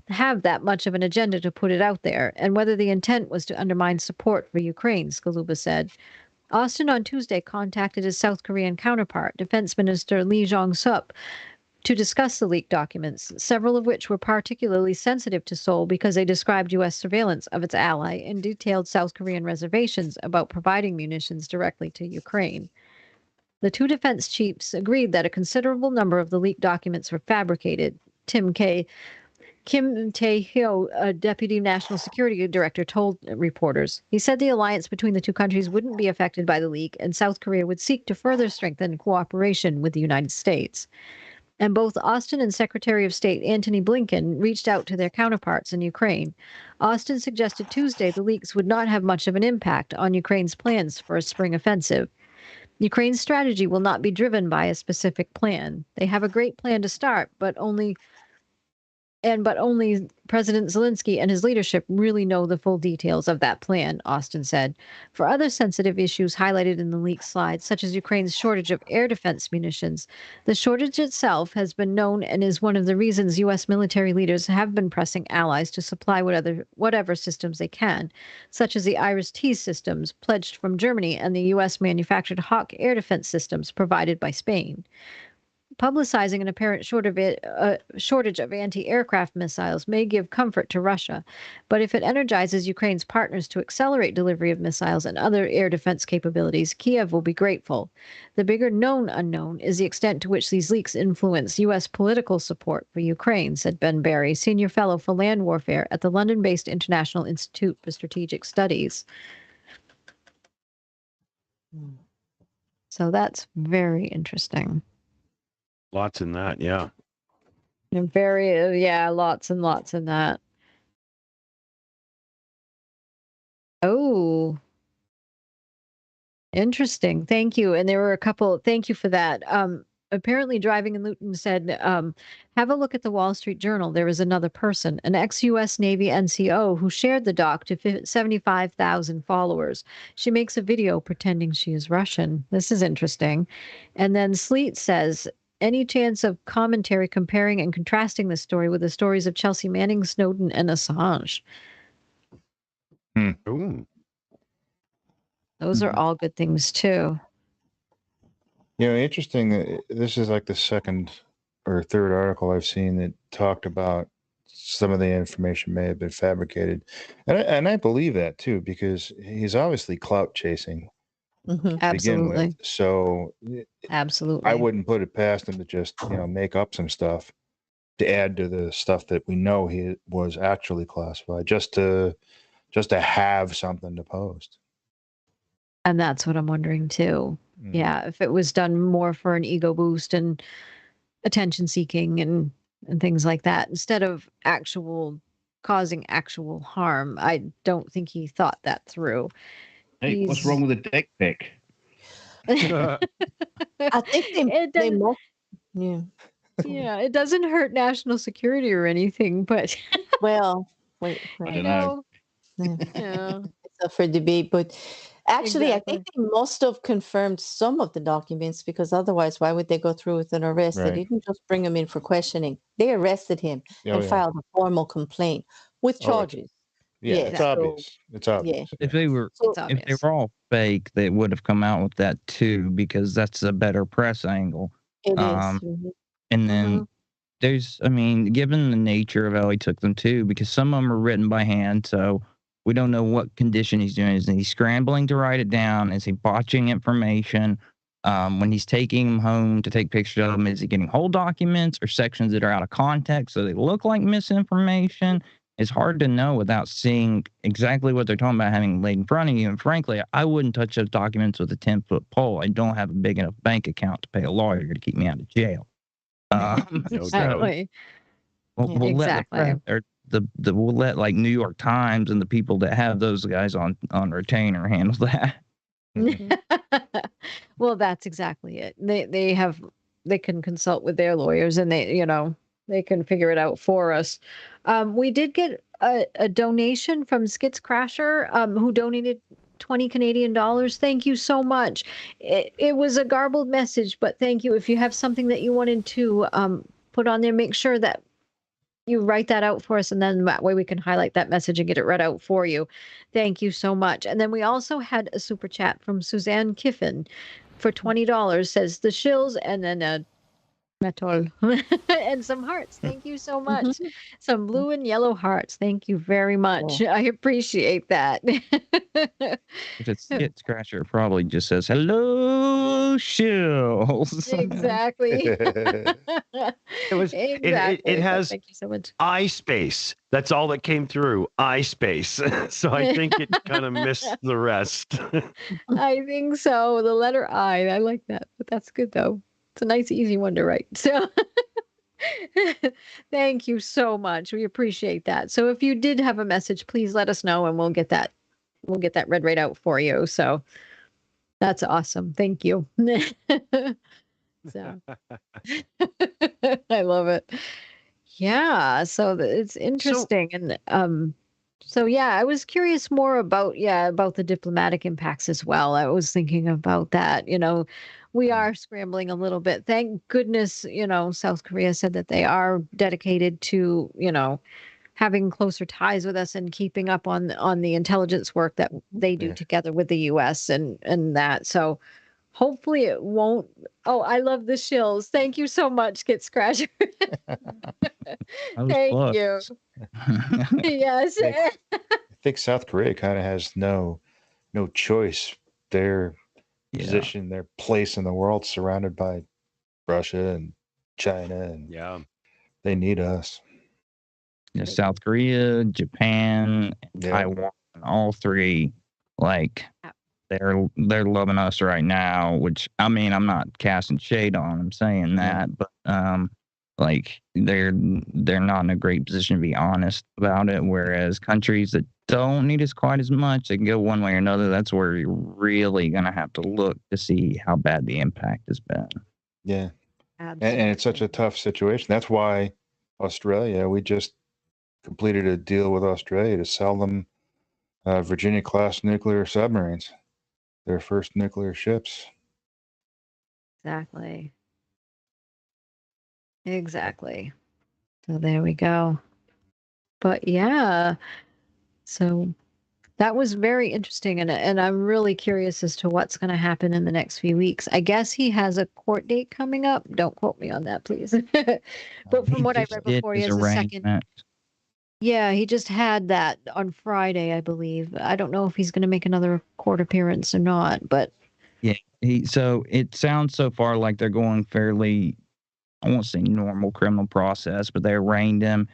have that much of an agenda to put it out there, and whether the intent was to undermine support for Ukraine, Skaluba said. Austin on Tuesday contacted his South Korean counterpart, Defense Minister Lee Jong-sup, to discuss the leaked documents, several of which were particularly sensitive to Seoul because they described U.S. surveillance of its ally and detailed South Korean reservations about providing munitions directly to Ukraine. The two defense chiefs agreed that a considerable number of the leaked documents were fabricated. Kim Tae-hyo, a deputy national security director, told reporters. He said the alliance between the two countries wouldn't be affected by the leak, and South Korea would seek to further strengthen cooperation with the United States. And both Austin and Secretary of State Antony Blinken reached out to their counterparts in Ukraine. Austin suggested Tuesday the leaks would not have much of an impact on Ukraine's plans for a spring offensive. Ukraine's strategy will not be driven by a specific plan. They have a great plan to start, but only President Zelensky and his leadership really know the full details of that plan, Austin said. For other sensitive issues highlighted in the leaked slides, such as Ukraine's shortage of air defense munitions, the shortage itself has been known and is one of the reasons U.S. military leaders have been pressing allies to supply whatever systems they can, such as the Iris-T systems pledged from Germany and the U.S.-manufactured Hawk air defense systems provided by Spain. Publicizing an apparent shortage of anti-aircraft missiles may give comfort to Russia, but if it energizes Ukraine's partners to accelerate delivery of missiles and other air defense capabilities, Kiev will be grateful. The bigger known unknown is the extent to which these leaks influence U.S. political support for Ukraine, said Ben Barry, senior fellow for land warfare at the London-based International Institute for Strategic Studies. So that's very interesting. Lots in that, yeah. And lots and lots in that. Oh, interesting. Thank you. And there were a couple. Thank you for that. Apparently, Driving in Luton said, have a look at the Wall Street Journal. There is another person, an ex-U.S. Navy NCO, who shared the doc to 75,000 followers. She makes a video pretending she is Russian. This is interesting. And then Sleet says, any chance of commentary comparing and contrasting this story with the stories of Chelsea Manning, Snowden, and Assange? Ooh. Those are all good things, too. Interesting. This is like the second or third article I've seen that talked about some of the information may have been fabricated. And I believe that, too, because he's obviously clout chasing. Absolutely. So absolutely, I wouldn't put it past him to just make up some stuff to add to the stuff that we know he was actually classified, just to have something to post. And that's what I'm wondering too. Yeah, if it was done more for an ego boost and attention seeking and things like that, instead of actual causing actual harm. I don't think he thought that through. Hey, what's wrong with a dick pic? I think they most, yeah. Yeah, it doesn't hurt national security or anything, but Well, wait, I you don't know. yeah, it's up for debate. But actually, I think exactly. they must have confirmed some of the documents, because otherwise, why would they go through with an arrest? They Right. didn't just bring him in for questioning. They arrested him Oh, and yeah. filed a formal complaint with charges. Yeah, Yeah, it's so obvious. It's obvious. If they were So It's if they obvious. were all fake, they would have come out with that too, because that's a better press angle. it is. Um, and then Mhm. there's, I mean, given the nature of how he took them too, because some of them are written by hand, so we don't know what condition he's doing. Is he scrambling to write it down? Is he botching information? When he's taking them home to take pictures of them, is he getting whole documents or sections that are out of context so they look like misinformation? It's hard to know without seeing exactly what they're talking about having laid in front of you. And frankly, I wouldn't touch those documents with a 10-foot pole. I don't have a big enough bank account to pay a lawyer to keep me out of jail. No doubt. Exactly. We'll let the Exactly. press or we'll let like New York Times and the people that have those guys on retainer handle that. Well, that's exactly it. They can consult with their lawyers, and they can figure it out for us. We did get a donation from Skits Crasher, who donated 20 Canadian dollars. Thank you so much. It was a garbled message, but thank you. If you have something that you wanted to put on there, make sure that you write that out for us, and then that way we can highlight that message and get it read out for you. Thank you so much. And then we also had a super chat from Suzanne Kiffin for $20, says the Shills, and then a metal and some hearts. Thank you so much. Some blue and yellow hearts. Thank you very much. I appreciate that. If it's Skit Scratcher, it probably just says hello, Shills. Exactly. It was Exactly. it has Thank you so much. I space. That's all that came through. I space. So I think it kind of missed the rest. I think so. The letter I like that, but that's good though. It's a nice, easy one to write. So thank you so much. We appreciate that. So if you did have a message, please let us know, and we'll get that read right out for you. So that's awesome. Thank you. So I love it. Yeah, so it's interesting. And so yeah, I was curious more about the diplomatic impacts as well. I was thinking about that. We are scrambling a little bit. Thank goodness, South Korea said that they are dedicated to, having closer ties with us and keeping up on the intelligence work that they do Yeah. together with the US and that. So hopefully it won't. Oh, I love the Shills. Thank you so much, Get Scratcher. Thank you. Yes. I think South Korea kind of has no choice. Their position, their place in the world, surrounded by Russia and China, and Yeah. they need us. Yeah, South Korea, Japan, and Yeah. Taiwan, all three, like they're loving us right now. Which, I mean, I'm not casting shade on them saying that, but like they're not in a great position to be honest about it. Whereas countries that don't need us quite as much, they can go one way or another. That's where you're really gonna have to look to see how bad the impact has been. Yeah. And it's such a tough situation. That's why Australia, we just completed a deal with Australia to sell them Virginia-class nuclear submarines, their first nuclear ships. Exactly. So there we go. But yeah, so that was very interesting, and I'm really curious as to what's going to happen in the next few weeks. I guess he has a court date coming up. Don't quote me on that, please. But from what I read before, he has a second. Yeah, he just had that on Friday, I believe. I don't know if he's going to make another court appearance or not, but yeah, so it sounds so far like they're going fairly, I won't say normal criminal process, but they arraigned him.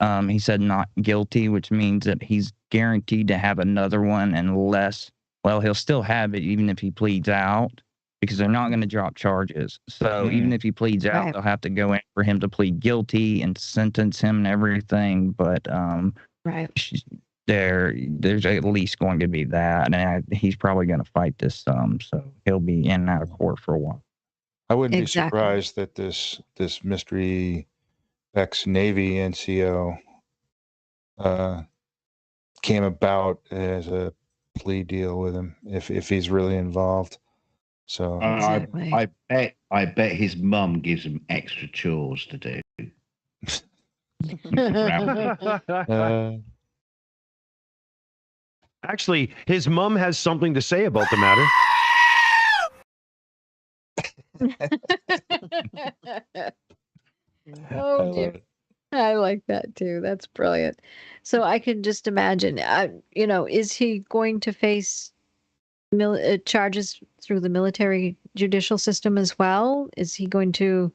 He said not guilty, which means that he's guaranteed to have another one unless, well, he'll still have it even if he pleads out. because they're not going to drop charges. So even if he pleads out, they'll have to go in for him to plead guilty and sentence him and everything. But there's at least going to be that, and he's probably going to fight this some, so he'll be in and out of court for a while. I wouldn't be surprised that this mystery ex-Navy NCO came about as a plea deal with him if he's really involved. So I bet his mum gives him extra chores to do. Actually, his mom has something to say about the matter. Oh dear. I like that too. That's brilliant. So I can just imagine, is he going to face charges through the military judicial system as well? Is he going to,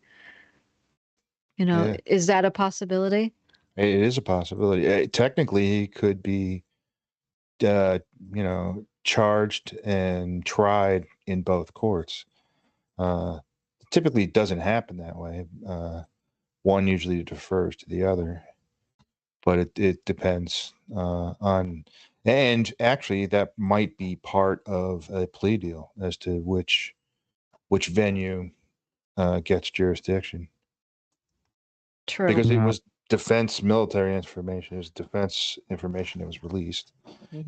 is that a possibility? It is a possibility. Technically, he could be, charged and tried in both courts. Typically, it doesn't happen that way. One usually defers to the other, but it depends on. And actually, that might be part of a plea deal as to which venue gets jurisdiction. True. Because it was defense military information. It was defense information that was released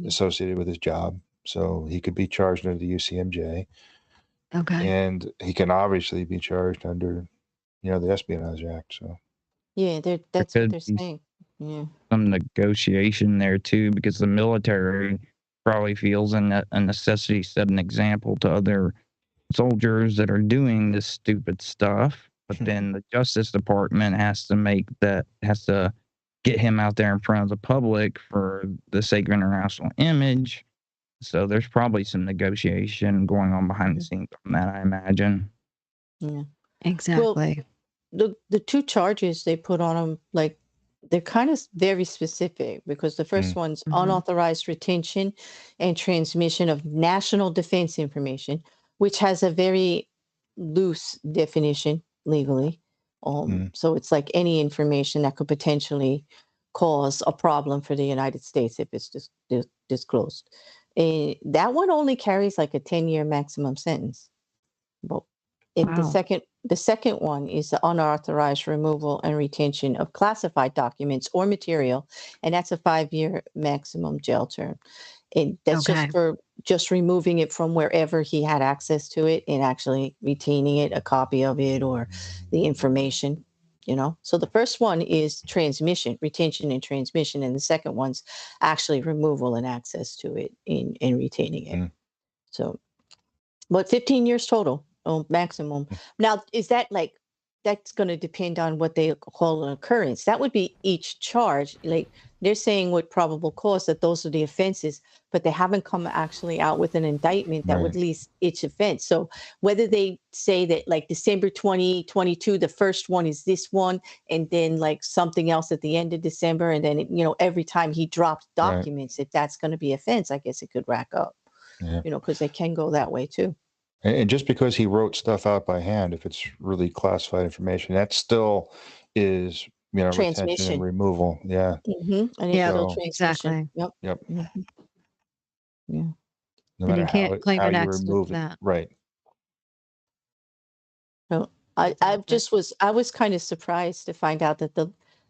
associated with his job. So he could be charged under the UCMJ. Okay. And he can obviously be charged under, the Espionage Act. So. Yeah, that's what they're saying. Yeah. Some negotiation there too, because the military probably feels a necessity to set an example to other soldiers that are doing this stupid stuff. But then the Justice Department has to get him out there in front of the public for the sake of international image. So there's probably some negotiation going on behind the scenes on that, I imagine. Yeah, exactly. Well, the two charges they put on him, like, they're kind of very specific, because the first one's unauthorized retention and transmission of national defense information, which has a very loose definition legally. So it's like any information that could potentially cause a problem for the United States if it's just disclosed. That one only carries like a 10-year maximum sentence. But the second one is the unauthorized removal and retention of classified documents or material, and that's a 5-year maximum jail term. And that's just for removing it from wherever he had access to it and actually retaining it, a copy of it or the information, So the first one is retention and transmission, and the second one's actually removal and access to it and retaining it. So, but 15 years total. Maximum. Now, is that that's going to depend on what they call an occurrence? That would be each charge. Like, they're saying with probable cause that those are the offenses, but they haven't come actually out with an indictment that would list each offense. So whether they say that like December 2022, the first one is this one, and then like something else at the end of December, and then every time he drops documents, if that's going to be offense, I guess it could rack up. Because they can go that way too. And just because he wrote stuff out by hand, if it's really classified information, that still is, retention and removal. Yeah. And yeah, exactly. Yep. Yeah. No matter you can't claim an accident for that. Right. So I was kind of surprised to find out that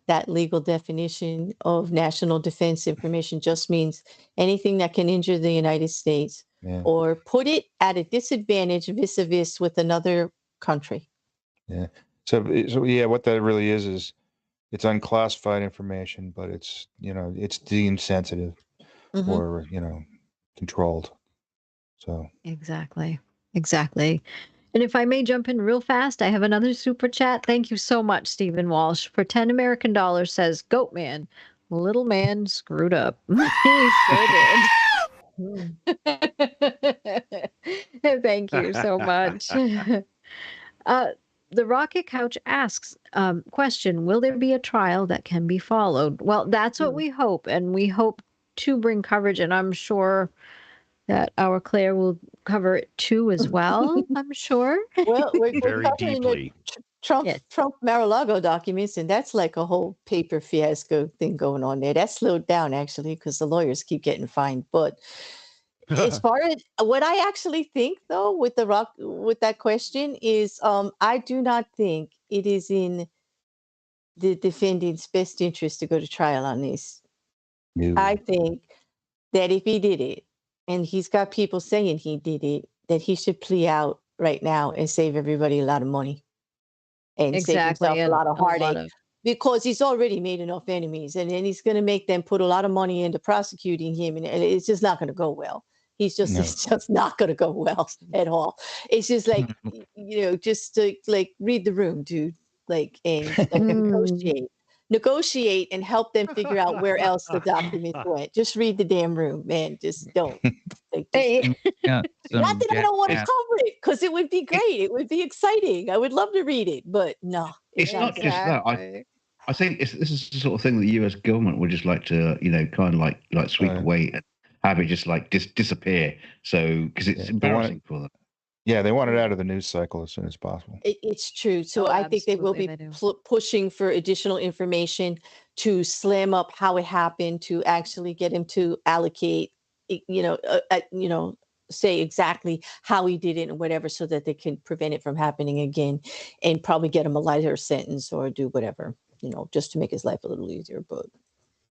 that legal definition of national defense information just means anything that can injure the United States or put it at a disadvantage vis-a-vis with another country. Yeah. So what that really is it's unclassified information, but it's, it's deemed sensitive or, controlled. So. Exactly. And if I may jump in real fast, I have another super chat. Thank you so much, Stephen Walsh. For 10 American dollars says, Goat Man, little man screwed up. He sure did. Thank you so much. The Rocket Couch asks, question, will there be a trial that can be followed? Well, that's what we hope. And we hope to bring coverage. And I'm sure that our Claire will cover it too as well, I'm sure. Well, we're Very covering the deeply. Trump Yes. Mar-a-Lago documents, and that's like a whole paper fiasco thing going on there. That's slowed down actually because the lawyers keep getting fined. But as far as what I actually think, though, with that question is, I do not think it is in the defendant's best interest to go to trial on this. No. I think that if he did it, and he's got people saying he did it, that he should plea out right now and save everybody a lot of money and save Exactly, himself a and lot of a lot heartache of because he's already made enough enemies, and then he's going to make them put a lot of money into prosecuting him, and it's just not going to go well. It's just not going to go well at all. It's just like just to like read the room, dude, like and negotiate and help them figure out where else the documents went. Just read the damn room, man. Just don't. Like, Yeah, not that I don't want to jackass. cover it, because it would be great. It would be exciting. I would love to read it, but no, It's not just that. I think this is the sort of thing that the U.S. government would just like to, kind of like sweep away and have it just like disappear. So because it's embarrassing for them. Yeah, they want it out of the news cycle as soon as possible. It's true. So I think they will be pushing for additional information to slam up how it happened, to actually get him to allocate, say exactly how he did it and whatever, so that they can prevent it from happening again, and probably get him a lighter sentence or do whatever, just to make his life a little easier. But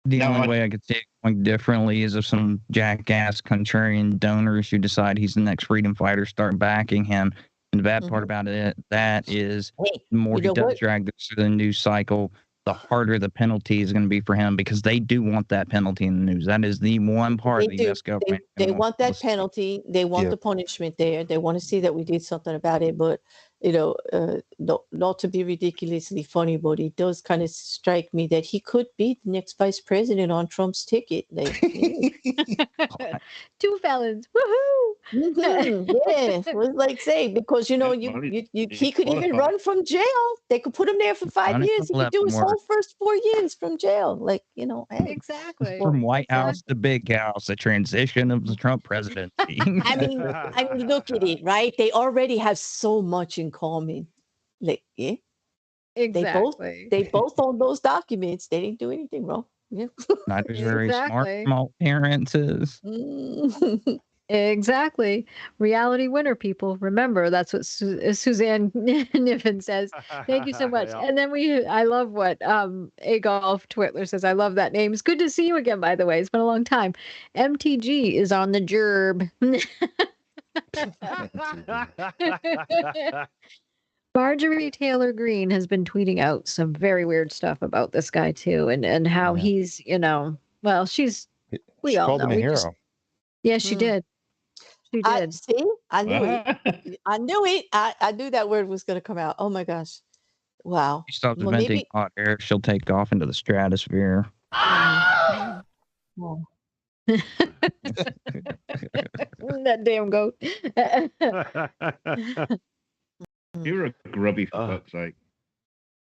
the only way I could see it going differently is if some jackass contrarian donors who decide he's the next freedom fighter start backing him. And the bad part about that is the more he does drag this through the news cycle, the harder the penalty is going to be for him, because they do want that penalty in the news. That is the one part of the U.S. government. They want that penalty. They want the punishment there. They want to see that we did something about it. But, not to be ridiculously funny, but it does kind of strike me that he could be the next vice president on Trump's ticket. Like, 2 felons. Woohoo! Yeah, was like say, because he could even run from jail. They could put him there for 5 years. He could do his whole first 4 years from jail. Like, exactly. From White House to Big House, the transition of the Trump presidency. I mean, look at it, right? They already have so much in common. Like, yeah, exactly. They both own those documents. They didn't do anything wrong. Yeah, Neither's very smart from all appearances. Exactly. Reality winner, people. Remember, that's what Suzanne Niffen says. Thank you so much. Yeah. And then I love what A Golf Twitler says. I love that name. It's good to see you again, by the way. It's been a long time. MTG is on the gerb. Marjorie Taylor Greene has been tweeting out some very weird stuff about this guy too, and how he's, well, she all called know. him a hero. Yeah, she did. She did. See, I knew it. I knew it. I knew that word was going to come out. Oh my gosh. Wow. She stops inventing hot air, she'll take off into the stratosphere. That damn goat. You're a grubby for fuck's sake.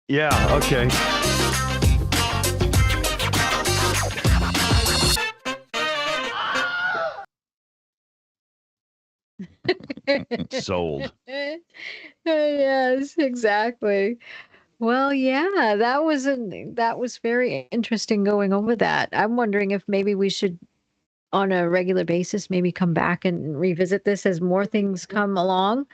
Yeah, okay. Sold. Yes, exactly. Well, yeah, that was very interesting going over that. I'm wondering if maybe we should, on a regular basis, maybe come back and revisit this as more things come along.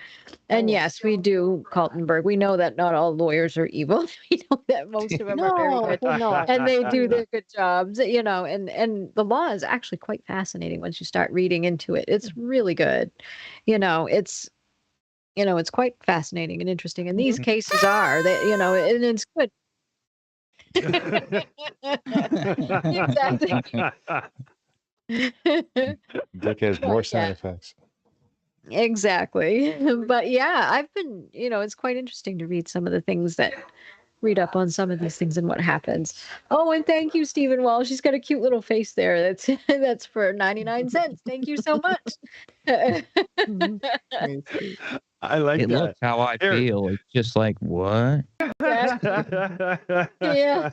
And yes, we do, Kaltenberg. We know that not all lawyers are evil. We know that most of them are very good, and they do their good jobs. And the law is actually quite fascinating once you start reading into it. It's really good. It's quite fascinating and interesting. And these cases are, and it's good. Exactly. Dick has more side effects. Exactly. But yeah, I've been, it's quite interesting to read some of the things read up on some of these things and what happens. Oh, and thank you, Stephen Walsh. She's got a cute little face there. That's for 99 cents. Thank you so much. I like it that. Looks how I feel. It's just like, what? Yeah.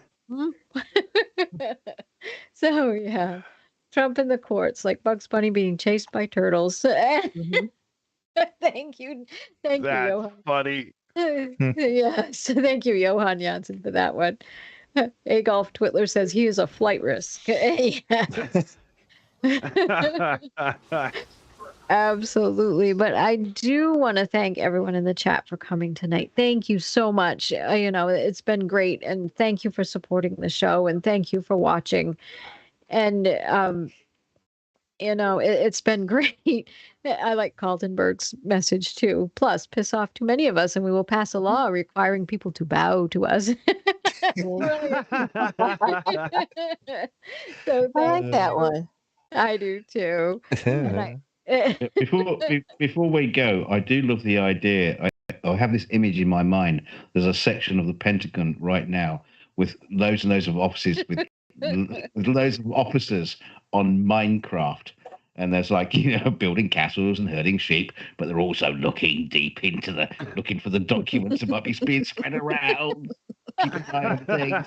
So, yeah. Trump in the courts, like Bugs Bunny being chased by turtles. Mhm. Thank you. Thank you, That's Johan. funny. Yes. Thank you, Johan Janssen, for that one. A Golf Twitler says he is a flight risk. Yes. Absolutely. But I do want to thank everyone in the chat for coming tonight. Thank you so much. It's been great. And thank you for supporting the show. And thank you for watching. And, it's been great. I like Kaltenberg's message too. Plus, piss off too many of us, and we will pass a law requiring people to bow to us. Brilliant. So I like that you. one. I do too. And I, Before we go, I do love the idea. I have this image in my mind. There's a section of the Pentagon right now with loads and loads of offices with loads of officers on Minecraft. And there's building castles and herding sheep, but they're also looking deep into looking for the documents that might be being spread around. Keep an eye on things.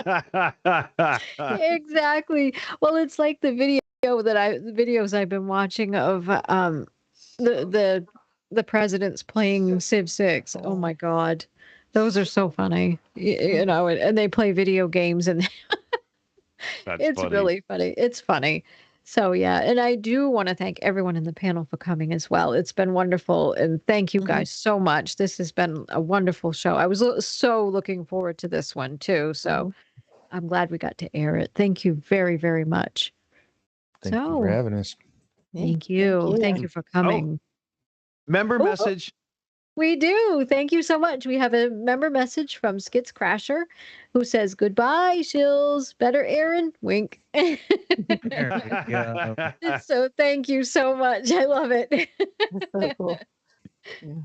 exactly. Well, it's like the videos I've been watching of the presidents playing Civ 6. Oh my God. Those are so funny. And they play video games and it's funny. really funny. It's funny. So yeah, and I do want to thank everyone in the panel for coming as well. It's been wonderful, and thank you guys so much. This has been a wonderful show. I was so looking forward to this one too. So I'm glad we got to air it. Thank you very, very much. Thank you for having us. Thank you. Thank you for coming. Member message. We do. Thank you so much. We have a member message from Skits Crasher who says, "Goodbye, Shills. Better Aaron. Wink." There we go. So thank you so much. I love it. So cool.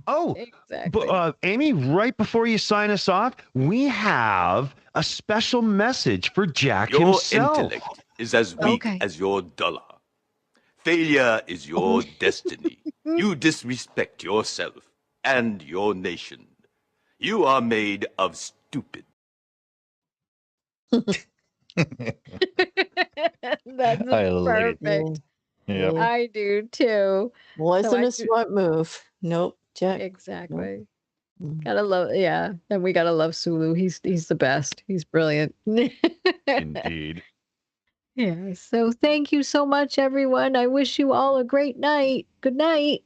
Oh, exactly. But Aimee, right before you sign us off, we have a special message for Jack Your himself. intellect is as weak as your dollar. Failure is your destiny. You disrespect yourself and your nation. You are made of stupid. That's perfect. Yeah. I do too. Wasn't a smart move. Nope. Jack. Exactly. Nope. Gotta love, yeah. And we gotta love Sulu. He's the best. He's brilliant. Indeed. Yeah. So thank you so much, everyone. I wish you all a great night. Good night.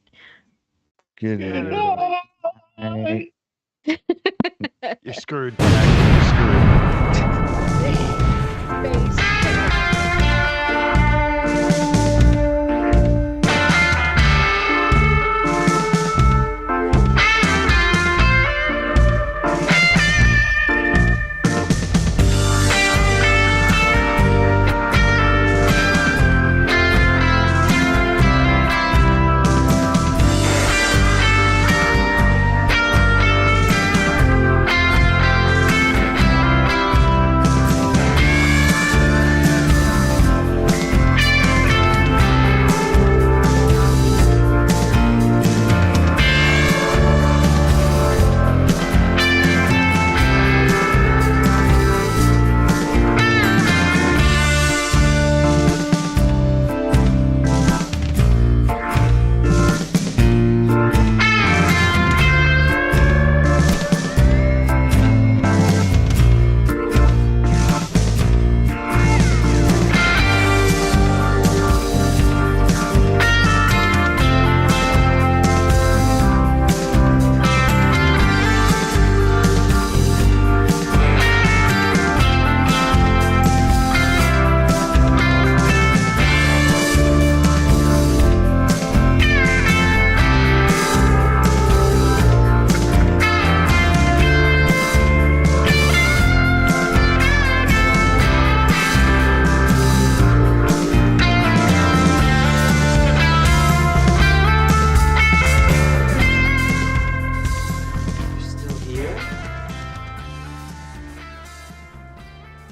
Good night. You're screwed. You're screwed. Thanks.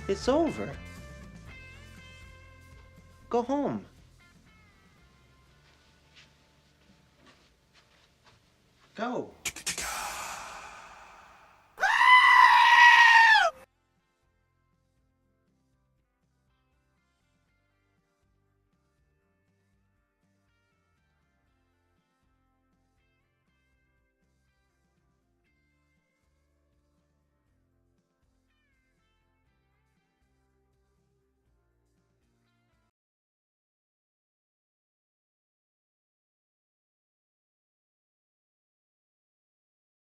It's over. Go home. Go.